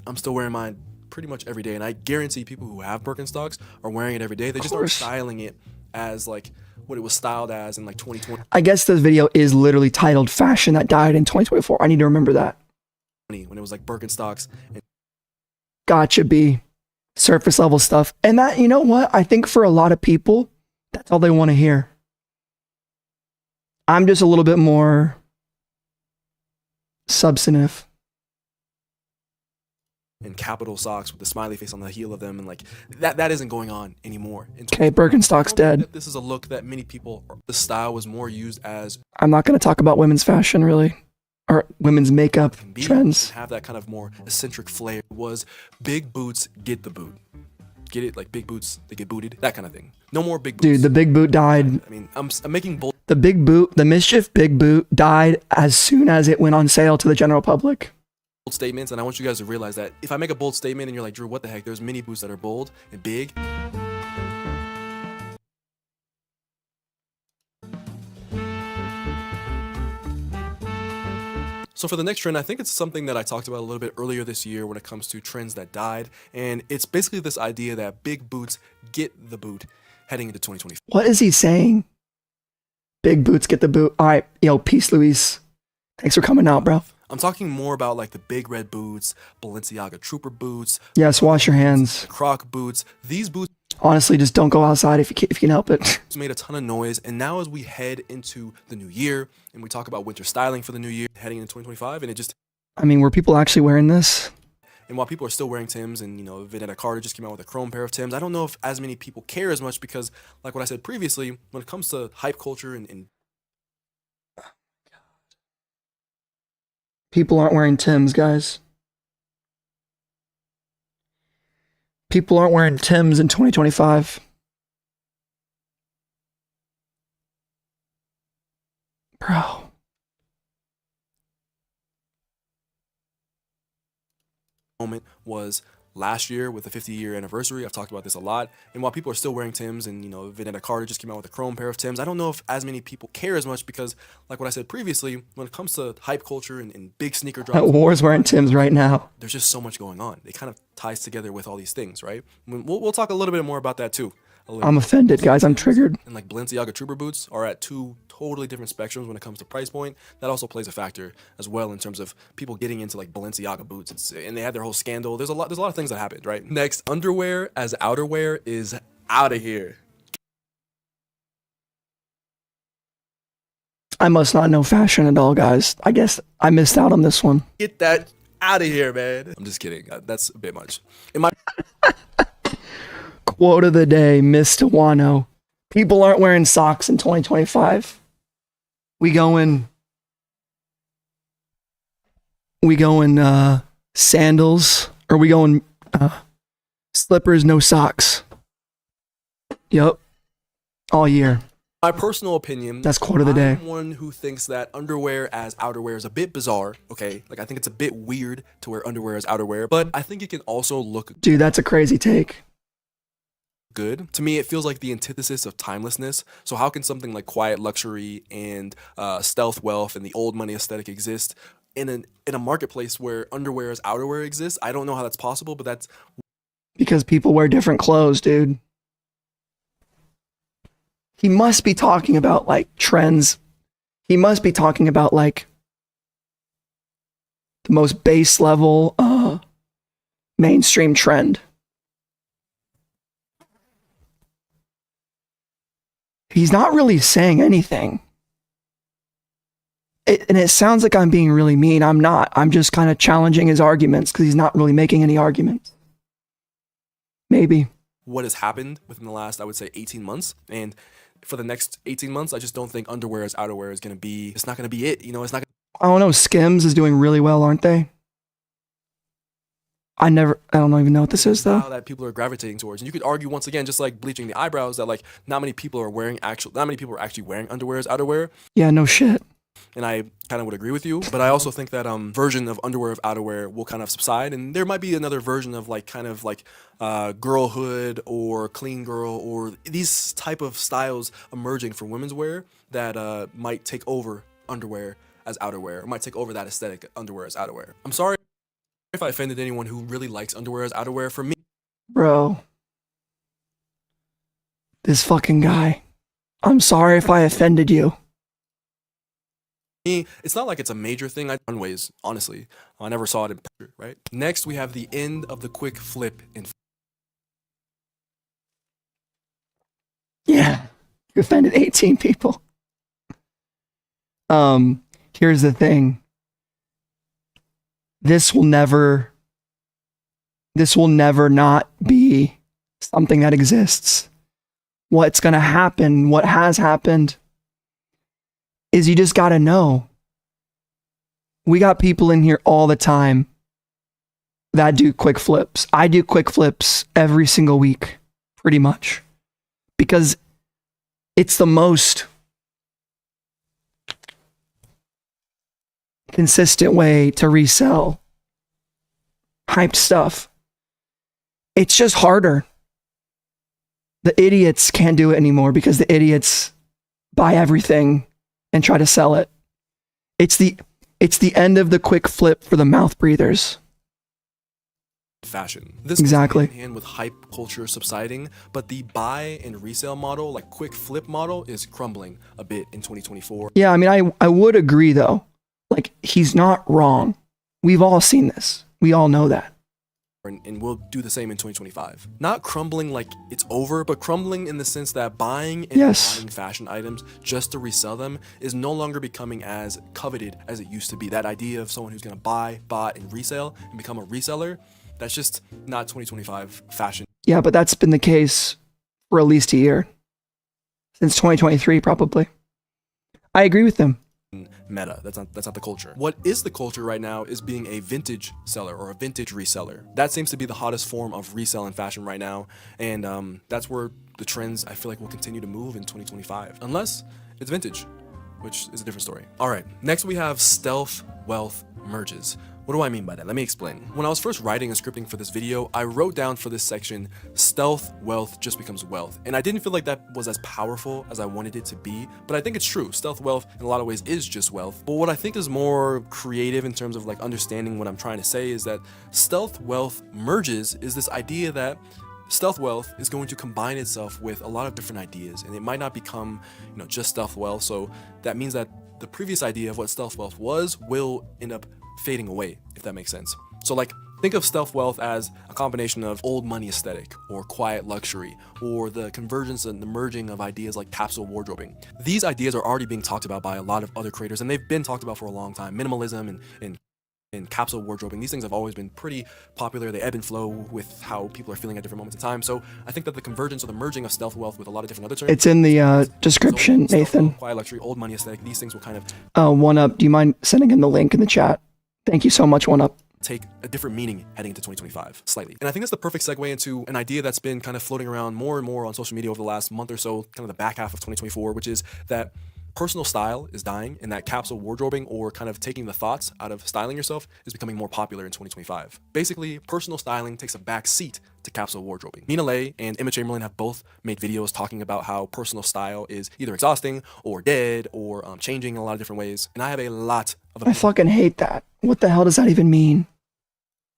I'm still wearing mine pretty much every day, and I guarantee people who have Birkenstocks are wearing it every day. They just aren't styling it as like what it was styled as in like 2020. I guess this video is literally titled Fashion That Died in 2024. I need to remember that. When it was like Birkenstocks. And Gotcha, B. Surface level stuff. And that, you know what? I think for a lot of people, that's all they want to hear. I'm just a little bit more substantive. and capital socks with the smiley face on the heel of them, and like that isn't going on anymore. Okay, Birkenstock's dead. This is a look that many people, the style was more used as I'm not going to talk about women's fashion really, or women's makeup can be, trends. have that kind of more eccentric flair. Was big boots get the boot, get it, like big boots they get booted, that kind of thing. No more big boots. Dude, the big boot died. I mean, I'm making bold. The big boot, the mischief big boot died as soon as it went on sale to the general public. statements, and I want you guys to realize that if I make a bold statement and you're like, Drew, what the heck? There's many boots that are bold and big. So for the next trend, I think it's something that I talked about a little bit earlier this year when it comes to trends that died. And it's basically this idea that big boots get the boot heading into 2024. What is he saying? Big boots get the boot. All right, yo, peace, Luis. Thanks for coming out, bro. I'm talking more about like the big red boots, Balenciaga Trooper boots. Yes, wash your hands. Croc boots. These boots Honestly, just don't go outside if you can help it. It's made a ton of noise, and now as we head into the new year and we talk about winter styling for the new year heading into 2025, and it just, I mean, were people actually wearing this? and while people are still wearing Timbs, and Vanessa Carter just came out with a chrome pair of Timbs, I don't know if as many people care as much because, like what I said previously, when it comes to hype culture and People aren't wearing Timbs, guys. People aren't wearing Timbs in 2025. Bro. moment was last year with the 50-year anniversary. I've talked about this a lot. And while people are still wearing Timbs, and Vanessa Carter just came out with a chrome pair of Timbs, I don't know if as many people care as much because, like what I said previously, when it comes to hype culture and big sneaker drops, War's wearing Timbs right now. there's just so much going on. It kind of ties together with all these things, right? We'll talk a little bit more about that too. I'm offended, guys. I'm triggered. And like Balenciaga Trooper boots are at two totally different spectrums when it comes to price point. That also plays a factor as well in terms of people getting into like Balenciaga boots. And they had their whole scandal. There's a lot of things that happened, right? Next, underwear as outerwear is out of here. I must not know fashion at all, guys. I guess I missed out on this one. Get that out of here, man. I'm just kidding. That's a bit much. In my Quote of the day, Miss Tawano. People aren't wearing socks in 2025. We going sandals, or we going slippers, no socks. Yep. All year. my personal opinion, That's quote of the day. I'm one who thinks that underwear as outerwear is a bit bizarre, okay? Like, I think it's a bit weird to wear underwear as outerwear, but I think it can also look Dude, that's a crazy take. good. To me, it feels like the antithesis of timelessness. So how can something like quiet luxury and stealth wealth and the old money aesthetic exist in a marketplace where underwear as outerwear exists? I don't know how that's possible, but that's Because people wear different clothes, dude. He must be talking about like trends. He must be talking about like the most base level mainstream trend. He's not really saying anything. And it sounds like I'm being really mean. I'm not. I'm just kind of challenging his arguments because he's not really making any arguments. Maybe. what has happened within the last, I would say, 18 months. And for the next 18 months, I just don't think underwear as outerwear is going to be, it's not going to be it. You know, it's not I don't know. Skims is doing really well, aren't they? I don't even know what this is though. how that people are gravitating towards. And you could argue once again, just like bleaching the eyebrows, that like not many people are actually wearing underwear as outerwear. Yeah, no shit. And I kind of would agree with you, but I also think that version of underwear of outerwear will kind of subside, and there might be another version of like kind of like girlhood or clean girl or these type of styles emerging for women's wear that might take over underwear as outerwear, or might take over that aesthetic underwear as outerwear. I'm sorry if I offended anyone who really likes underwear as outerwear. For me, Bro. This fucking guy. I'm sorry if I offended you. it's not like it's a major thing. Runways, honestly, I never saw it in picture, right? Next, we have the end of the quick flip in. Yeah. You offended 18 people. Here's the thing. This will never not be something that exists. What's going to happen, what has happened, is you just got to know. We got people in here all the time that do quick flips. I do quick flips every single week, pretty much. Because it's the most consistent way to resell hyped stuff. It's just harder. The idiots can't do it anymore because the idiots buy everything and try to sell it. It's the end of the quick flip for the mouth breathers. Fashion. This Exactly. goes hand in hand with hype culture subsiding, but the buy and resale model, like quick flip model, is crumbling a bit in 2024. Yeah, I mean, I would agree though. Like, he's not wrong. We've all seen this. We all know that. And we'll do the same in 2025. Not crumbling like it's over, but crumbling in the sense that buying and buying fashion items just to resell them is no longer becoming as coveted as it used to be. That idea of someone who's gonna buy, and resell and become a reseller, that's just not 2025 fashion. Yeah, but that's been the case for at least a year. Since 2023, probably. I agree with them. Meta. That's not the culture. What is the culture right now is being a vintage seller or a vintage reseller. That seems to be the hottest form of resale in fashion right now, and that's where the trends I feel like will continue to move in 2025, unless it's vintage, which is a different story. All right, next we have stealth wealth merges. What do I mean by that? Let me explain. When I was first writing and scripting for this video, I wrote down for this section, stealth wealth just becomes wealth. And I didn't feel like that was as powerful as I wanted it to be, but I think it's true. Stealth wealth in a lot of ways is just wealth. But what I think is more creative in terms of like understanding what I'm trying to say is that stealth wealth merges is this idea that stealth wealth is going to combine itself with a lot of different ideas, and it might not become, just stealth wealth. So that means that the previous idea of what stealth wealth was will end up fading away, if that makes sense. So like, think of stealth wealth as a combination of old money aesthetic or quiet luxury, or the convergence and the merging of ideas like capsule wardrobing. These ideas are already being talked about by a lot of other creators, and they've been talked about for a long time. Minimalism and capsule wardrobing, these things have always been pretty popular. They ebb and flow with how people are feeling at different moments in time. So I think that the convergence or the merging of stealth wealth with a lot of different other terms. It's in the description, so, Nathan. Quiet luxury, old money aesthetic, these things will kind of... One Up, do you mind sending in the link in the chat? Thank you so much, One Up. Take a different meaning heading into 2025, slightly. And I think that's the perfect segue into an idea that's been kind of floating around more and more on social media over the last month or so, kind of the back half of 2024, which is that personal style is dying, and that capsule wardrobing, or kind of taking the thoughts out of styling yourself, is becoming more popular in 2025. Basically, personal styling takes a back seat to capsule wardrobing. Nina Lay and Emma Chamberlain have both made videos talking about how personal style is either exhausting or dead or changing in a lot of different ways. And I have a lot of I fucking hate that. What the hell does that even mean?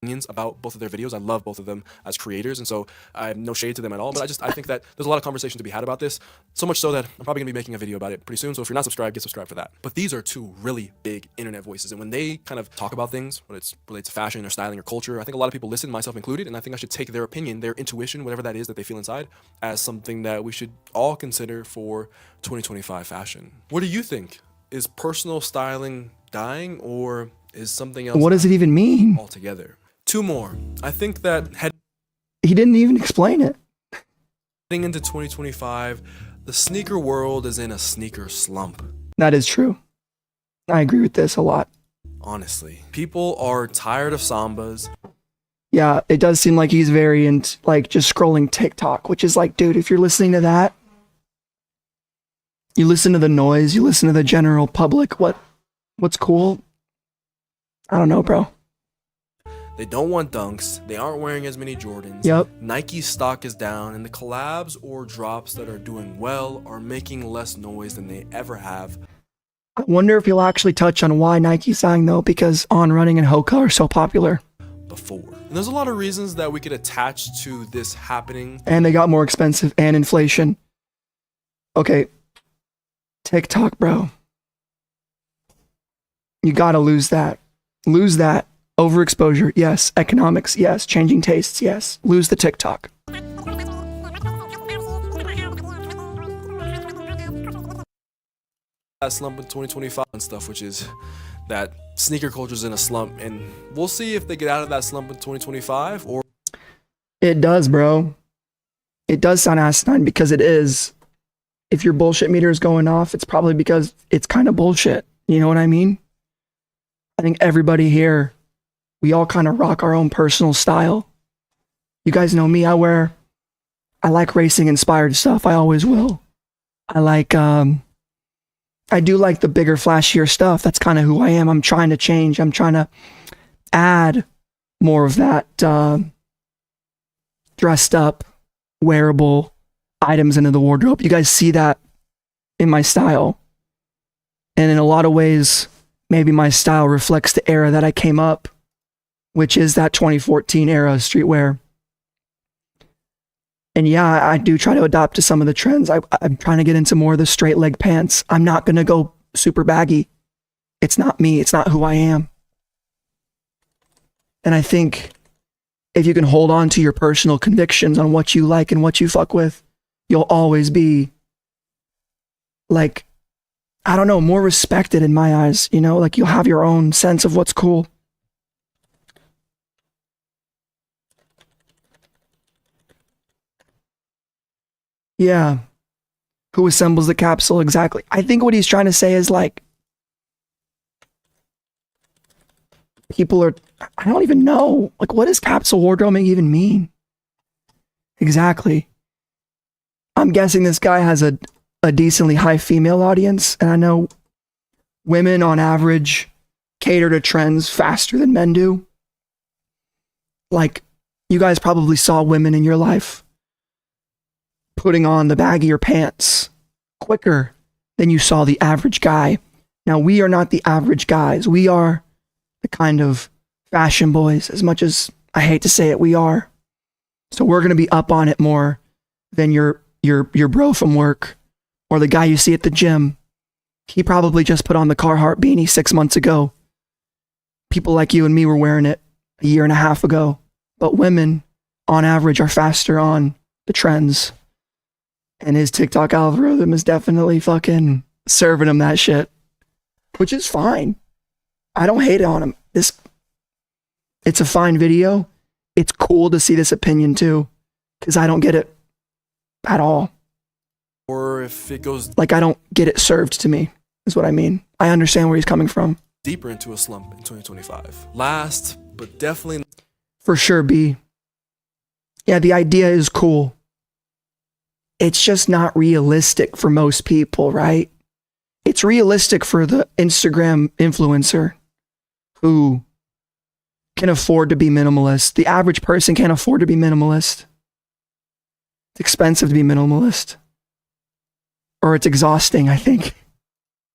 opinions about both of their videos. I love both of them as creators, and so I have no shade to them at all, but I think that there's a lot of conversation to be had about this, so much so that I'm probably gonna be making a video about it pretty soon. So if you're not subscribed, get subscribed for that. But these are two really big internet voices, and when they kind of talk about things, whether it's related to fashion or styling or culture, I think a lot of people listen, myself included, and I think I should take their opinion, their intuition, whatever that is that they feel inside, as something that we should all consider for 2025 fashion. What do you think? Is personal styling dying, or is something else? What does it even mean? Altogether. Two more. I think that He didn't even explain it. heading into 2025, the sneaker world is in a sneaker slump. That is true. I agree with this a lot. Honestly, people are tired of sambas. Yeah, it does seem like he's very into like just scrolling TikTok, which is like, dude, if you're listening to that, you listen to the noise, you listen to the general public, what's cool? I don't know, bro. They don't want dunks. They aren't wearing as many Jordans. Yep. Nike's stock is down, and the collabs or drops that are doing well are making less noise than they ever have. I wonder if you'll actually touch on why Nike's dying though, because On Running and Hoka are so popular. Before. And there's a lot of reasons that we could attach to this happening. And they got more expensive and inflation. Okay. TikTok, bro. You gotta lose that. Lose that. Overexposure, yes. Economics, yes. Changing tastes, yes. Lose the TikTok. That slump in 2025 and stuff, which is that sneaker culture's in a slump, and we'll see if they get out of that slump in 2025 or... It does, bro. It does sound asinine because it is. If your bullshit meter is going off, it's probably because it's kind of bullshit. You know what I mean? I think everybody here, we all kind of rock our own personal style. You guys know me. I like racing inspired stuff. I always will. I do like the bigger, flashier stuff. That's kind of who I am. I'm trying to change. I'm trying to add more of that dressed up, wearable items into the wardrobe. You guys see that in my style. And in a lot of ways, maybe my style reflects the era that I came up, which is that 2014 era of streetwear. And yeah, I do try to adapt to some of the trends. I'm trying to get into more of the straight leg pants. I'm not going to go super baggy. It's not me. It's not who I am. And I think if you can hold on to your personal convictions on what you like and what you fuck with, you'll always be, like, I don't know, more respected in my eyes, you know? Like, you'll have your own sense of what's cool. Yeah. Who assembles the capsule? Exactly. I think what he's trying to say is, like, people are, I don't even know. Like, what does capsule wardrobing even mean? Exactly. I'm guessing this guy has a decently high female audience, and I know women on average cater to trends faster than men do. Like, you guys probably saw women in your life putting on the baggier pants quicker than you saw the average guy. Now, we are not the average guys. We are the kind of fashion boys, as much as I hate to say it, we are. So we're going to be up on it more than your bro from work or the guy you see at the gym. He probably just put on the Carhartt beanie 6 months ago. People like you and me were wearing it a year and a half ago. But women, on average, are faster on the trends. And his TikTok algorithm is definitely fucking serving him that shit, which is fine. I don't hate it on him. It's a fine video. It's cool to see this opinion too, because I don't get it at all. Or if it goes Like, I don't get it served to me, is what I mean. I understand where he's coming from. deeper into a slump in 2025. Last, but definitely For sure, B. Yeah, the idea is cool. It's just not realistic for most people, right? It's realistic for the Instagram influencer who can afford to be minimalist. The average person can't afford to be minimalist. It's expensive to be minimalist. Or it's exhausting, I think.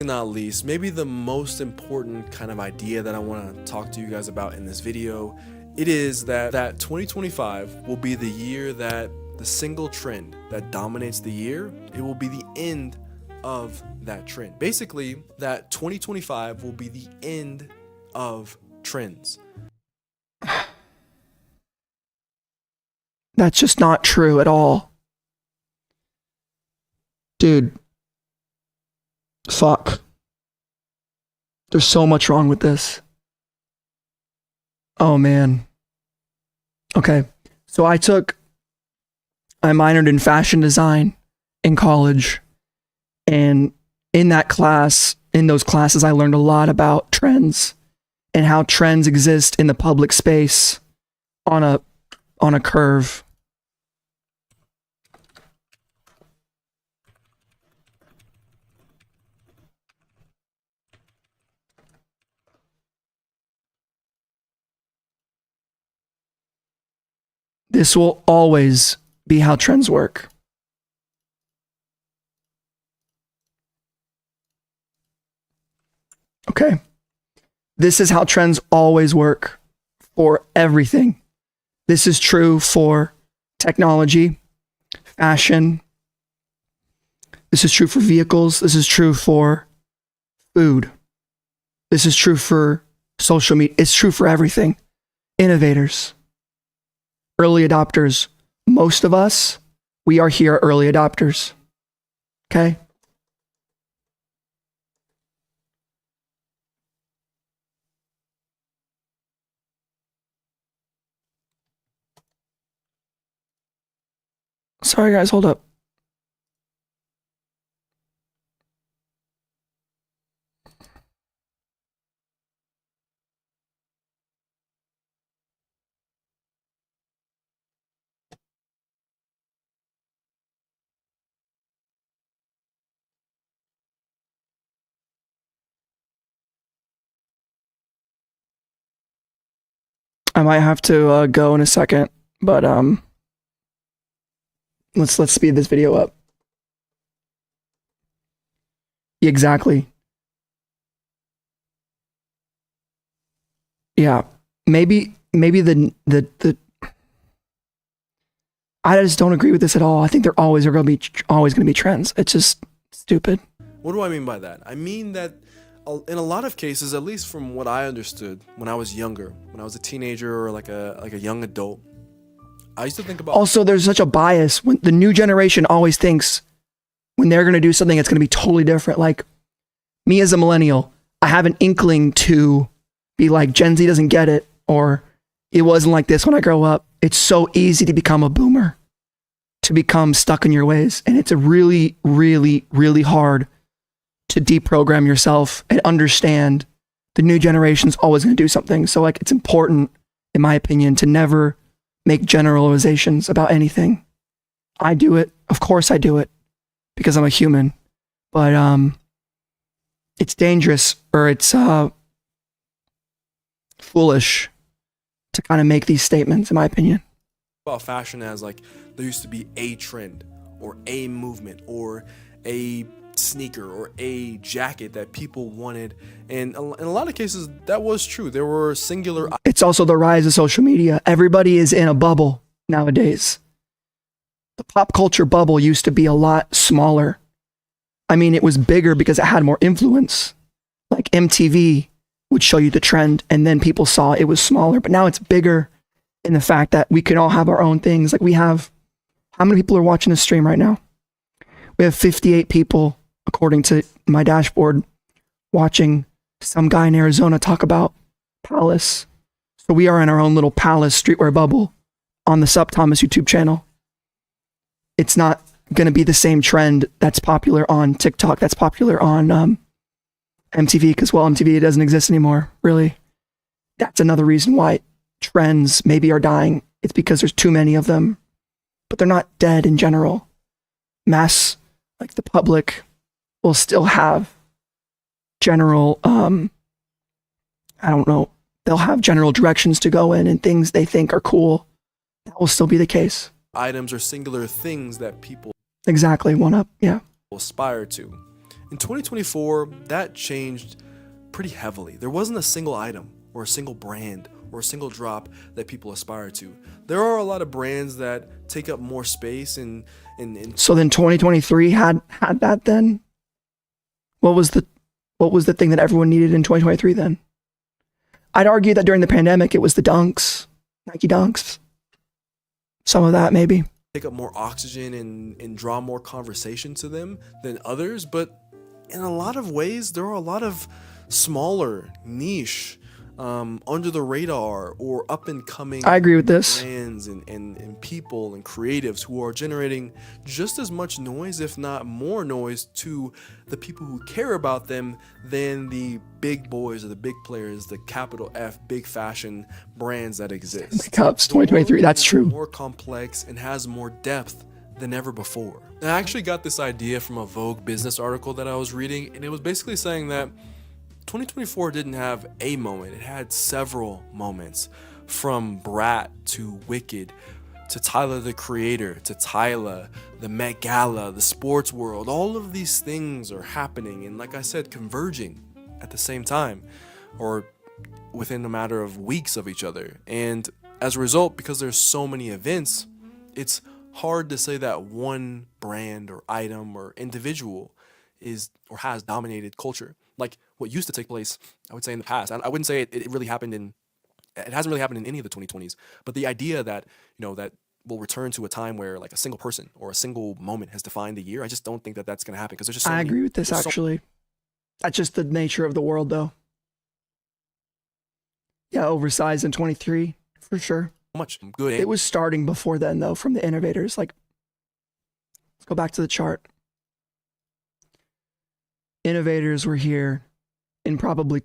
not least, maybe the most important kind of idea that I want to talk to you guys about in this video, it is that 2025 will be the year that the single trend that dominates the year, it will be the end of that trend. Basically, that 2025 will be the end of trends. That's just not true at all. Dude. Fuck. There's so much wrong with this. Oh man. Okay. So I minored in fashion design in college. And in those classes, I learned a lot about trends and how trends exist in the public space on a curve. This will always be how trends work. Okay. This is how trends always work for everything. This is true for technology, fashion. This is true for vehicles. This is true for food. This is true for social media. It's true for everything. Innovators, early adopters. Most of us, we are here early adopters. Okay? Sorry guys, hold up. I might have to go in a second, but let's speed this video up. Exactly. Yeah, maybe the I just don't agree with this at all. I think there always going to be trends. It's just stupid. What do I mean by that? I mean that in a lot of cases, at least from what I understood when I was younger, when I was a teenager or like a young adult, I used to think about... Also, there's such a bias when the new generation always thinks when they're going to do something, it's going to be totally different. Like me as a millennial, I have an inkling to be like, Gen Z doesn't get it, or it wasn't like this when I grow up. It's so easy to become a boomer, to become stuck in your ways. And it's a really, really, really hard to deprogram yourself and understand the new generation's always going to do something. So like, it's important, in my opinion, to never make generalizations about anything. I do it. Of course I do it because I'm a human, but it's dangerous, or it's foolish to kind of make these statements, in my opinion. About fashion as like there used to be a trend or a movement or a sneaker or a jacket that people wanted, and in a lot of cases that was true. There were singular... It's also the rise of social media. Everybody is in a bubble nowadays. The pop culture bubble used to be a lot smaller. I mean, it was bigger because it had more influence. Like MTV would show you the trend and then people saw it was smaller, but now it's bigger in the fact that we can all have our own things. Like we have, how many people are watching this stream right now? We have 58 people, according to my dashboard, watching some guy in Arizona talk about Palace. So we are in our own little Palace streetwear bubble on the SupThomas YouTube channel. It's not going to be the same trend that's popular on TikTok, that's popular on MTV, because, well, MTV doesn't exist anymore, really. That's another reason why trends maybe are dying. It's because there's too many of them, but they're not dead in general. Mass, like the public, will still have general, I don't know, they'll have general directions to go in and things they think are cool. That will still be the case. Items or singular things that people... Exactly, one up, yeah. ...aspire to. In 2024, that changed pretty heavily. There wasn't a single item or a single brand or a single drop that people aspire to. There are a lot of brands that take up more space and So then 2023 had that then? What was the thing that everyone needed in 2023 then? I'd argue that during the pandemic it was the dunks, Nike dunks. Some of that maybe. Take up more oxygen and draw more conversation to them than others, but in a lot of ways, there are a lot of smaller, niche, under the radar or up and coming... I agree with this. ...brands and people and creatives who are generating just as much noise, if not more noise, to the people who care about them than the big boys or the big players, the capital F, big fashion brands that exist. Cups 2023, that's true. More complex and has more depth than ever before. And I actually got this idea from a Vogue business article that I was reading, and it was basically saying that 2024 didn't have a moment, it had several moments. From Brat to Wicked, to Tyler the Creator, to Tyla, the Met Gala, the sports world, all of these things are happening and, like I said, converging at the same time, or within a matter of weeks of each other. And as a result, because there's so many events, it's hard to say that one brand or item or individual is or has dominated culture. Like what used to take place, I would say in the past. I wouldn't say it really happened it hasn't really happened in any of the 2020s, but the idea that, that we'll return to a time where like a single person or a single moment has defined the year, I just don't think that that's going to happen, because there's just I agree with this, actually. That's just the nature of the world, though. Yeah, oversized in 23, for sure. Much good. It was starting before then, though, from the innovators. Like, let's go back to the chart. Innovators were here in probably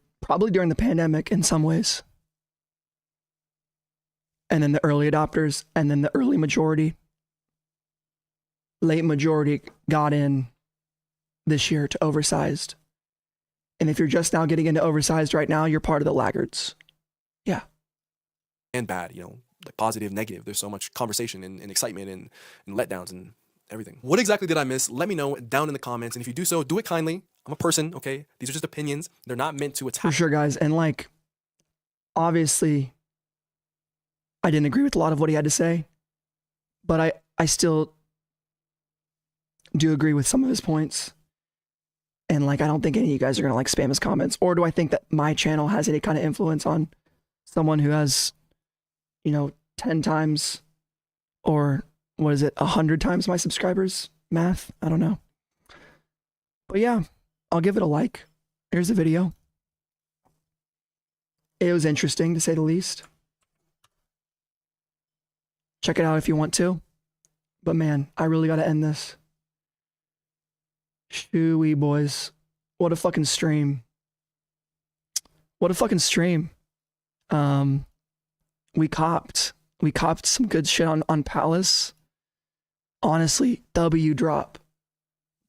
during the pandemic in some ways. And then the early adopters, and then the early majority. Late majority got in this year to oversized. And if you're just now getting into oversized right now, you're part of the laggards. Yeah. and bad, you know, like positive, negative. There's so much conversation and excitement and letdowns and everything. What exactly did I miss? Let me know down in the comments. And if you do so, do it kindly. I'm a person, okay? These are just opinions. They're not meant to attack. For sure, guys. And like, obviously, I didn't agree with a lot of what he had to say, but I still do agree with some of his points. And like, I don't think any of you guys are going to like spam his comments. Or do I think that my channel has any kind of influence on someone who has, you know, 10 times or what is it, 100 times my subscribers? Math? I don't know. But yeah, I'll give it a like. Here's the video. It was interesting to say the least. Check it out if you want to. But man, I really got to end this. Shooey boys. What a fucking stream. What a fucking stream. We copped some good shit on Palace. Honestly, W drop.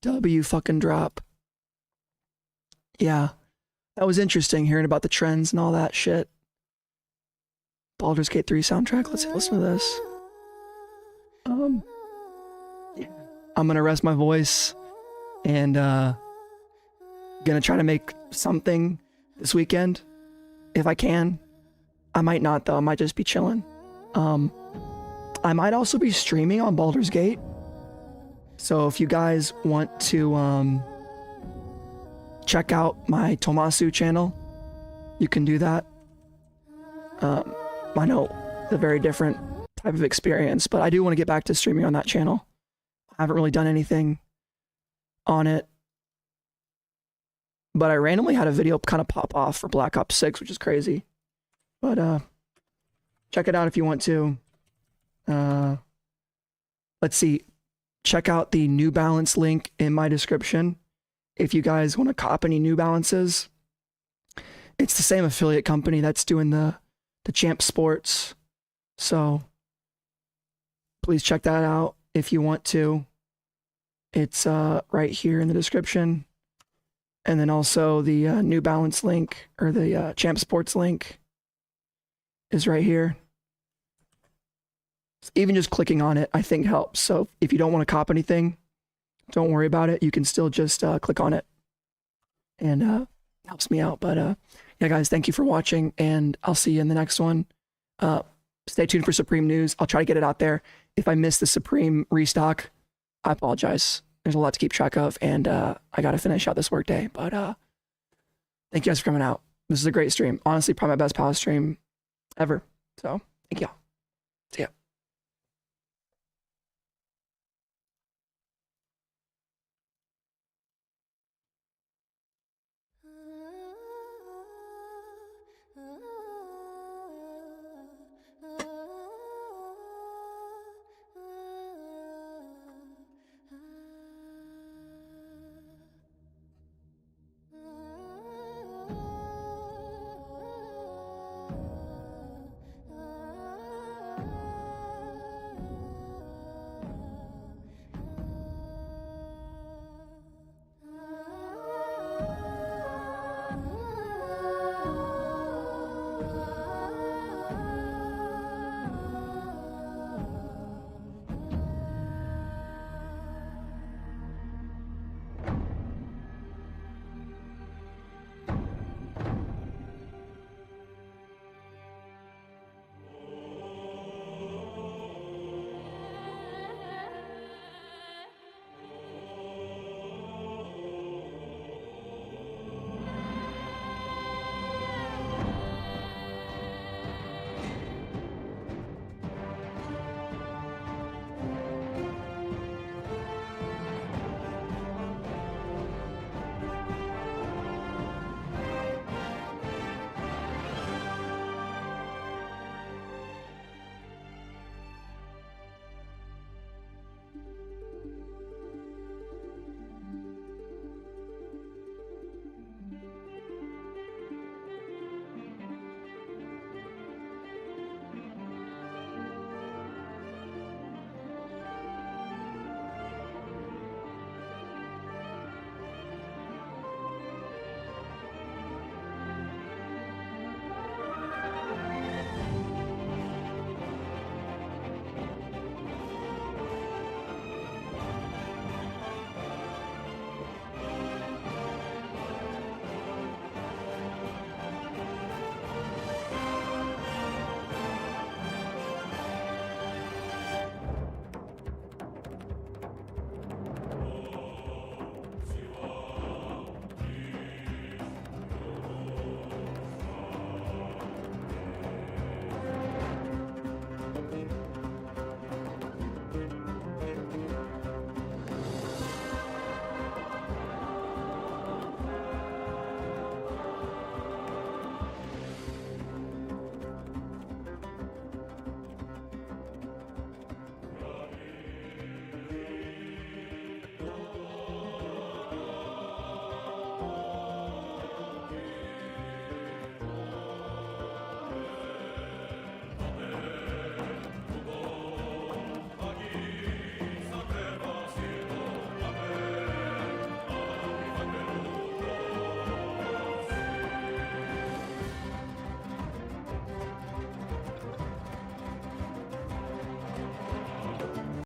W fucking drop. Yeah. That was interesting hearing about the trends and all that shit. Baldur's Gate 3 soundtrack. Let's listen to this. Yeah. I'm gonna rest my voice and gonna try to make something this weekend if I can. I might not though. I might just be chilling. I might also be streaming on Baldur's Gate. So if you guys want to check out my Tomasu channel, you can do that. I know it's a very different type of experience, but I do want to get back to streaming on that channel. I haven't really done anything on it, but I randomly had a video kind of pop off for Black Ops 6, which is crazy. But check it out if you want to. Let's see. Check out the New Balance link in my description if you guys want to cop any New Balances. It's the same affiliate company that's doing the Champ Sports. So please check that out if you want to. It's right here in the description. And then also the New Balance link, or the Champ Sports link, is right here. Even just clicking on it, I think helps. So if you don't want to cop anything, don't worry about it. You can still just click on it, and helps me out. But yeah, guys, thank you for watching, and I'll see you in the next one. Stay tuned for Supreme news. I'll try to get it out there. If I miss the Supreme restock, I apologize. There's a lot to keep track of, and I got to finish out this workday. But thank you guys for coming out. This is a great stream. Honestly, probably my best Palace stream ever. So thank y'all. See ya.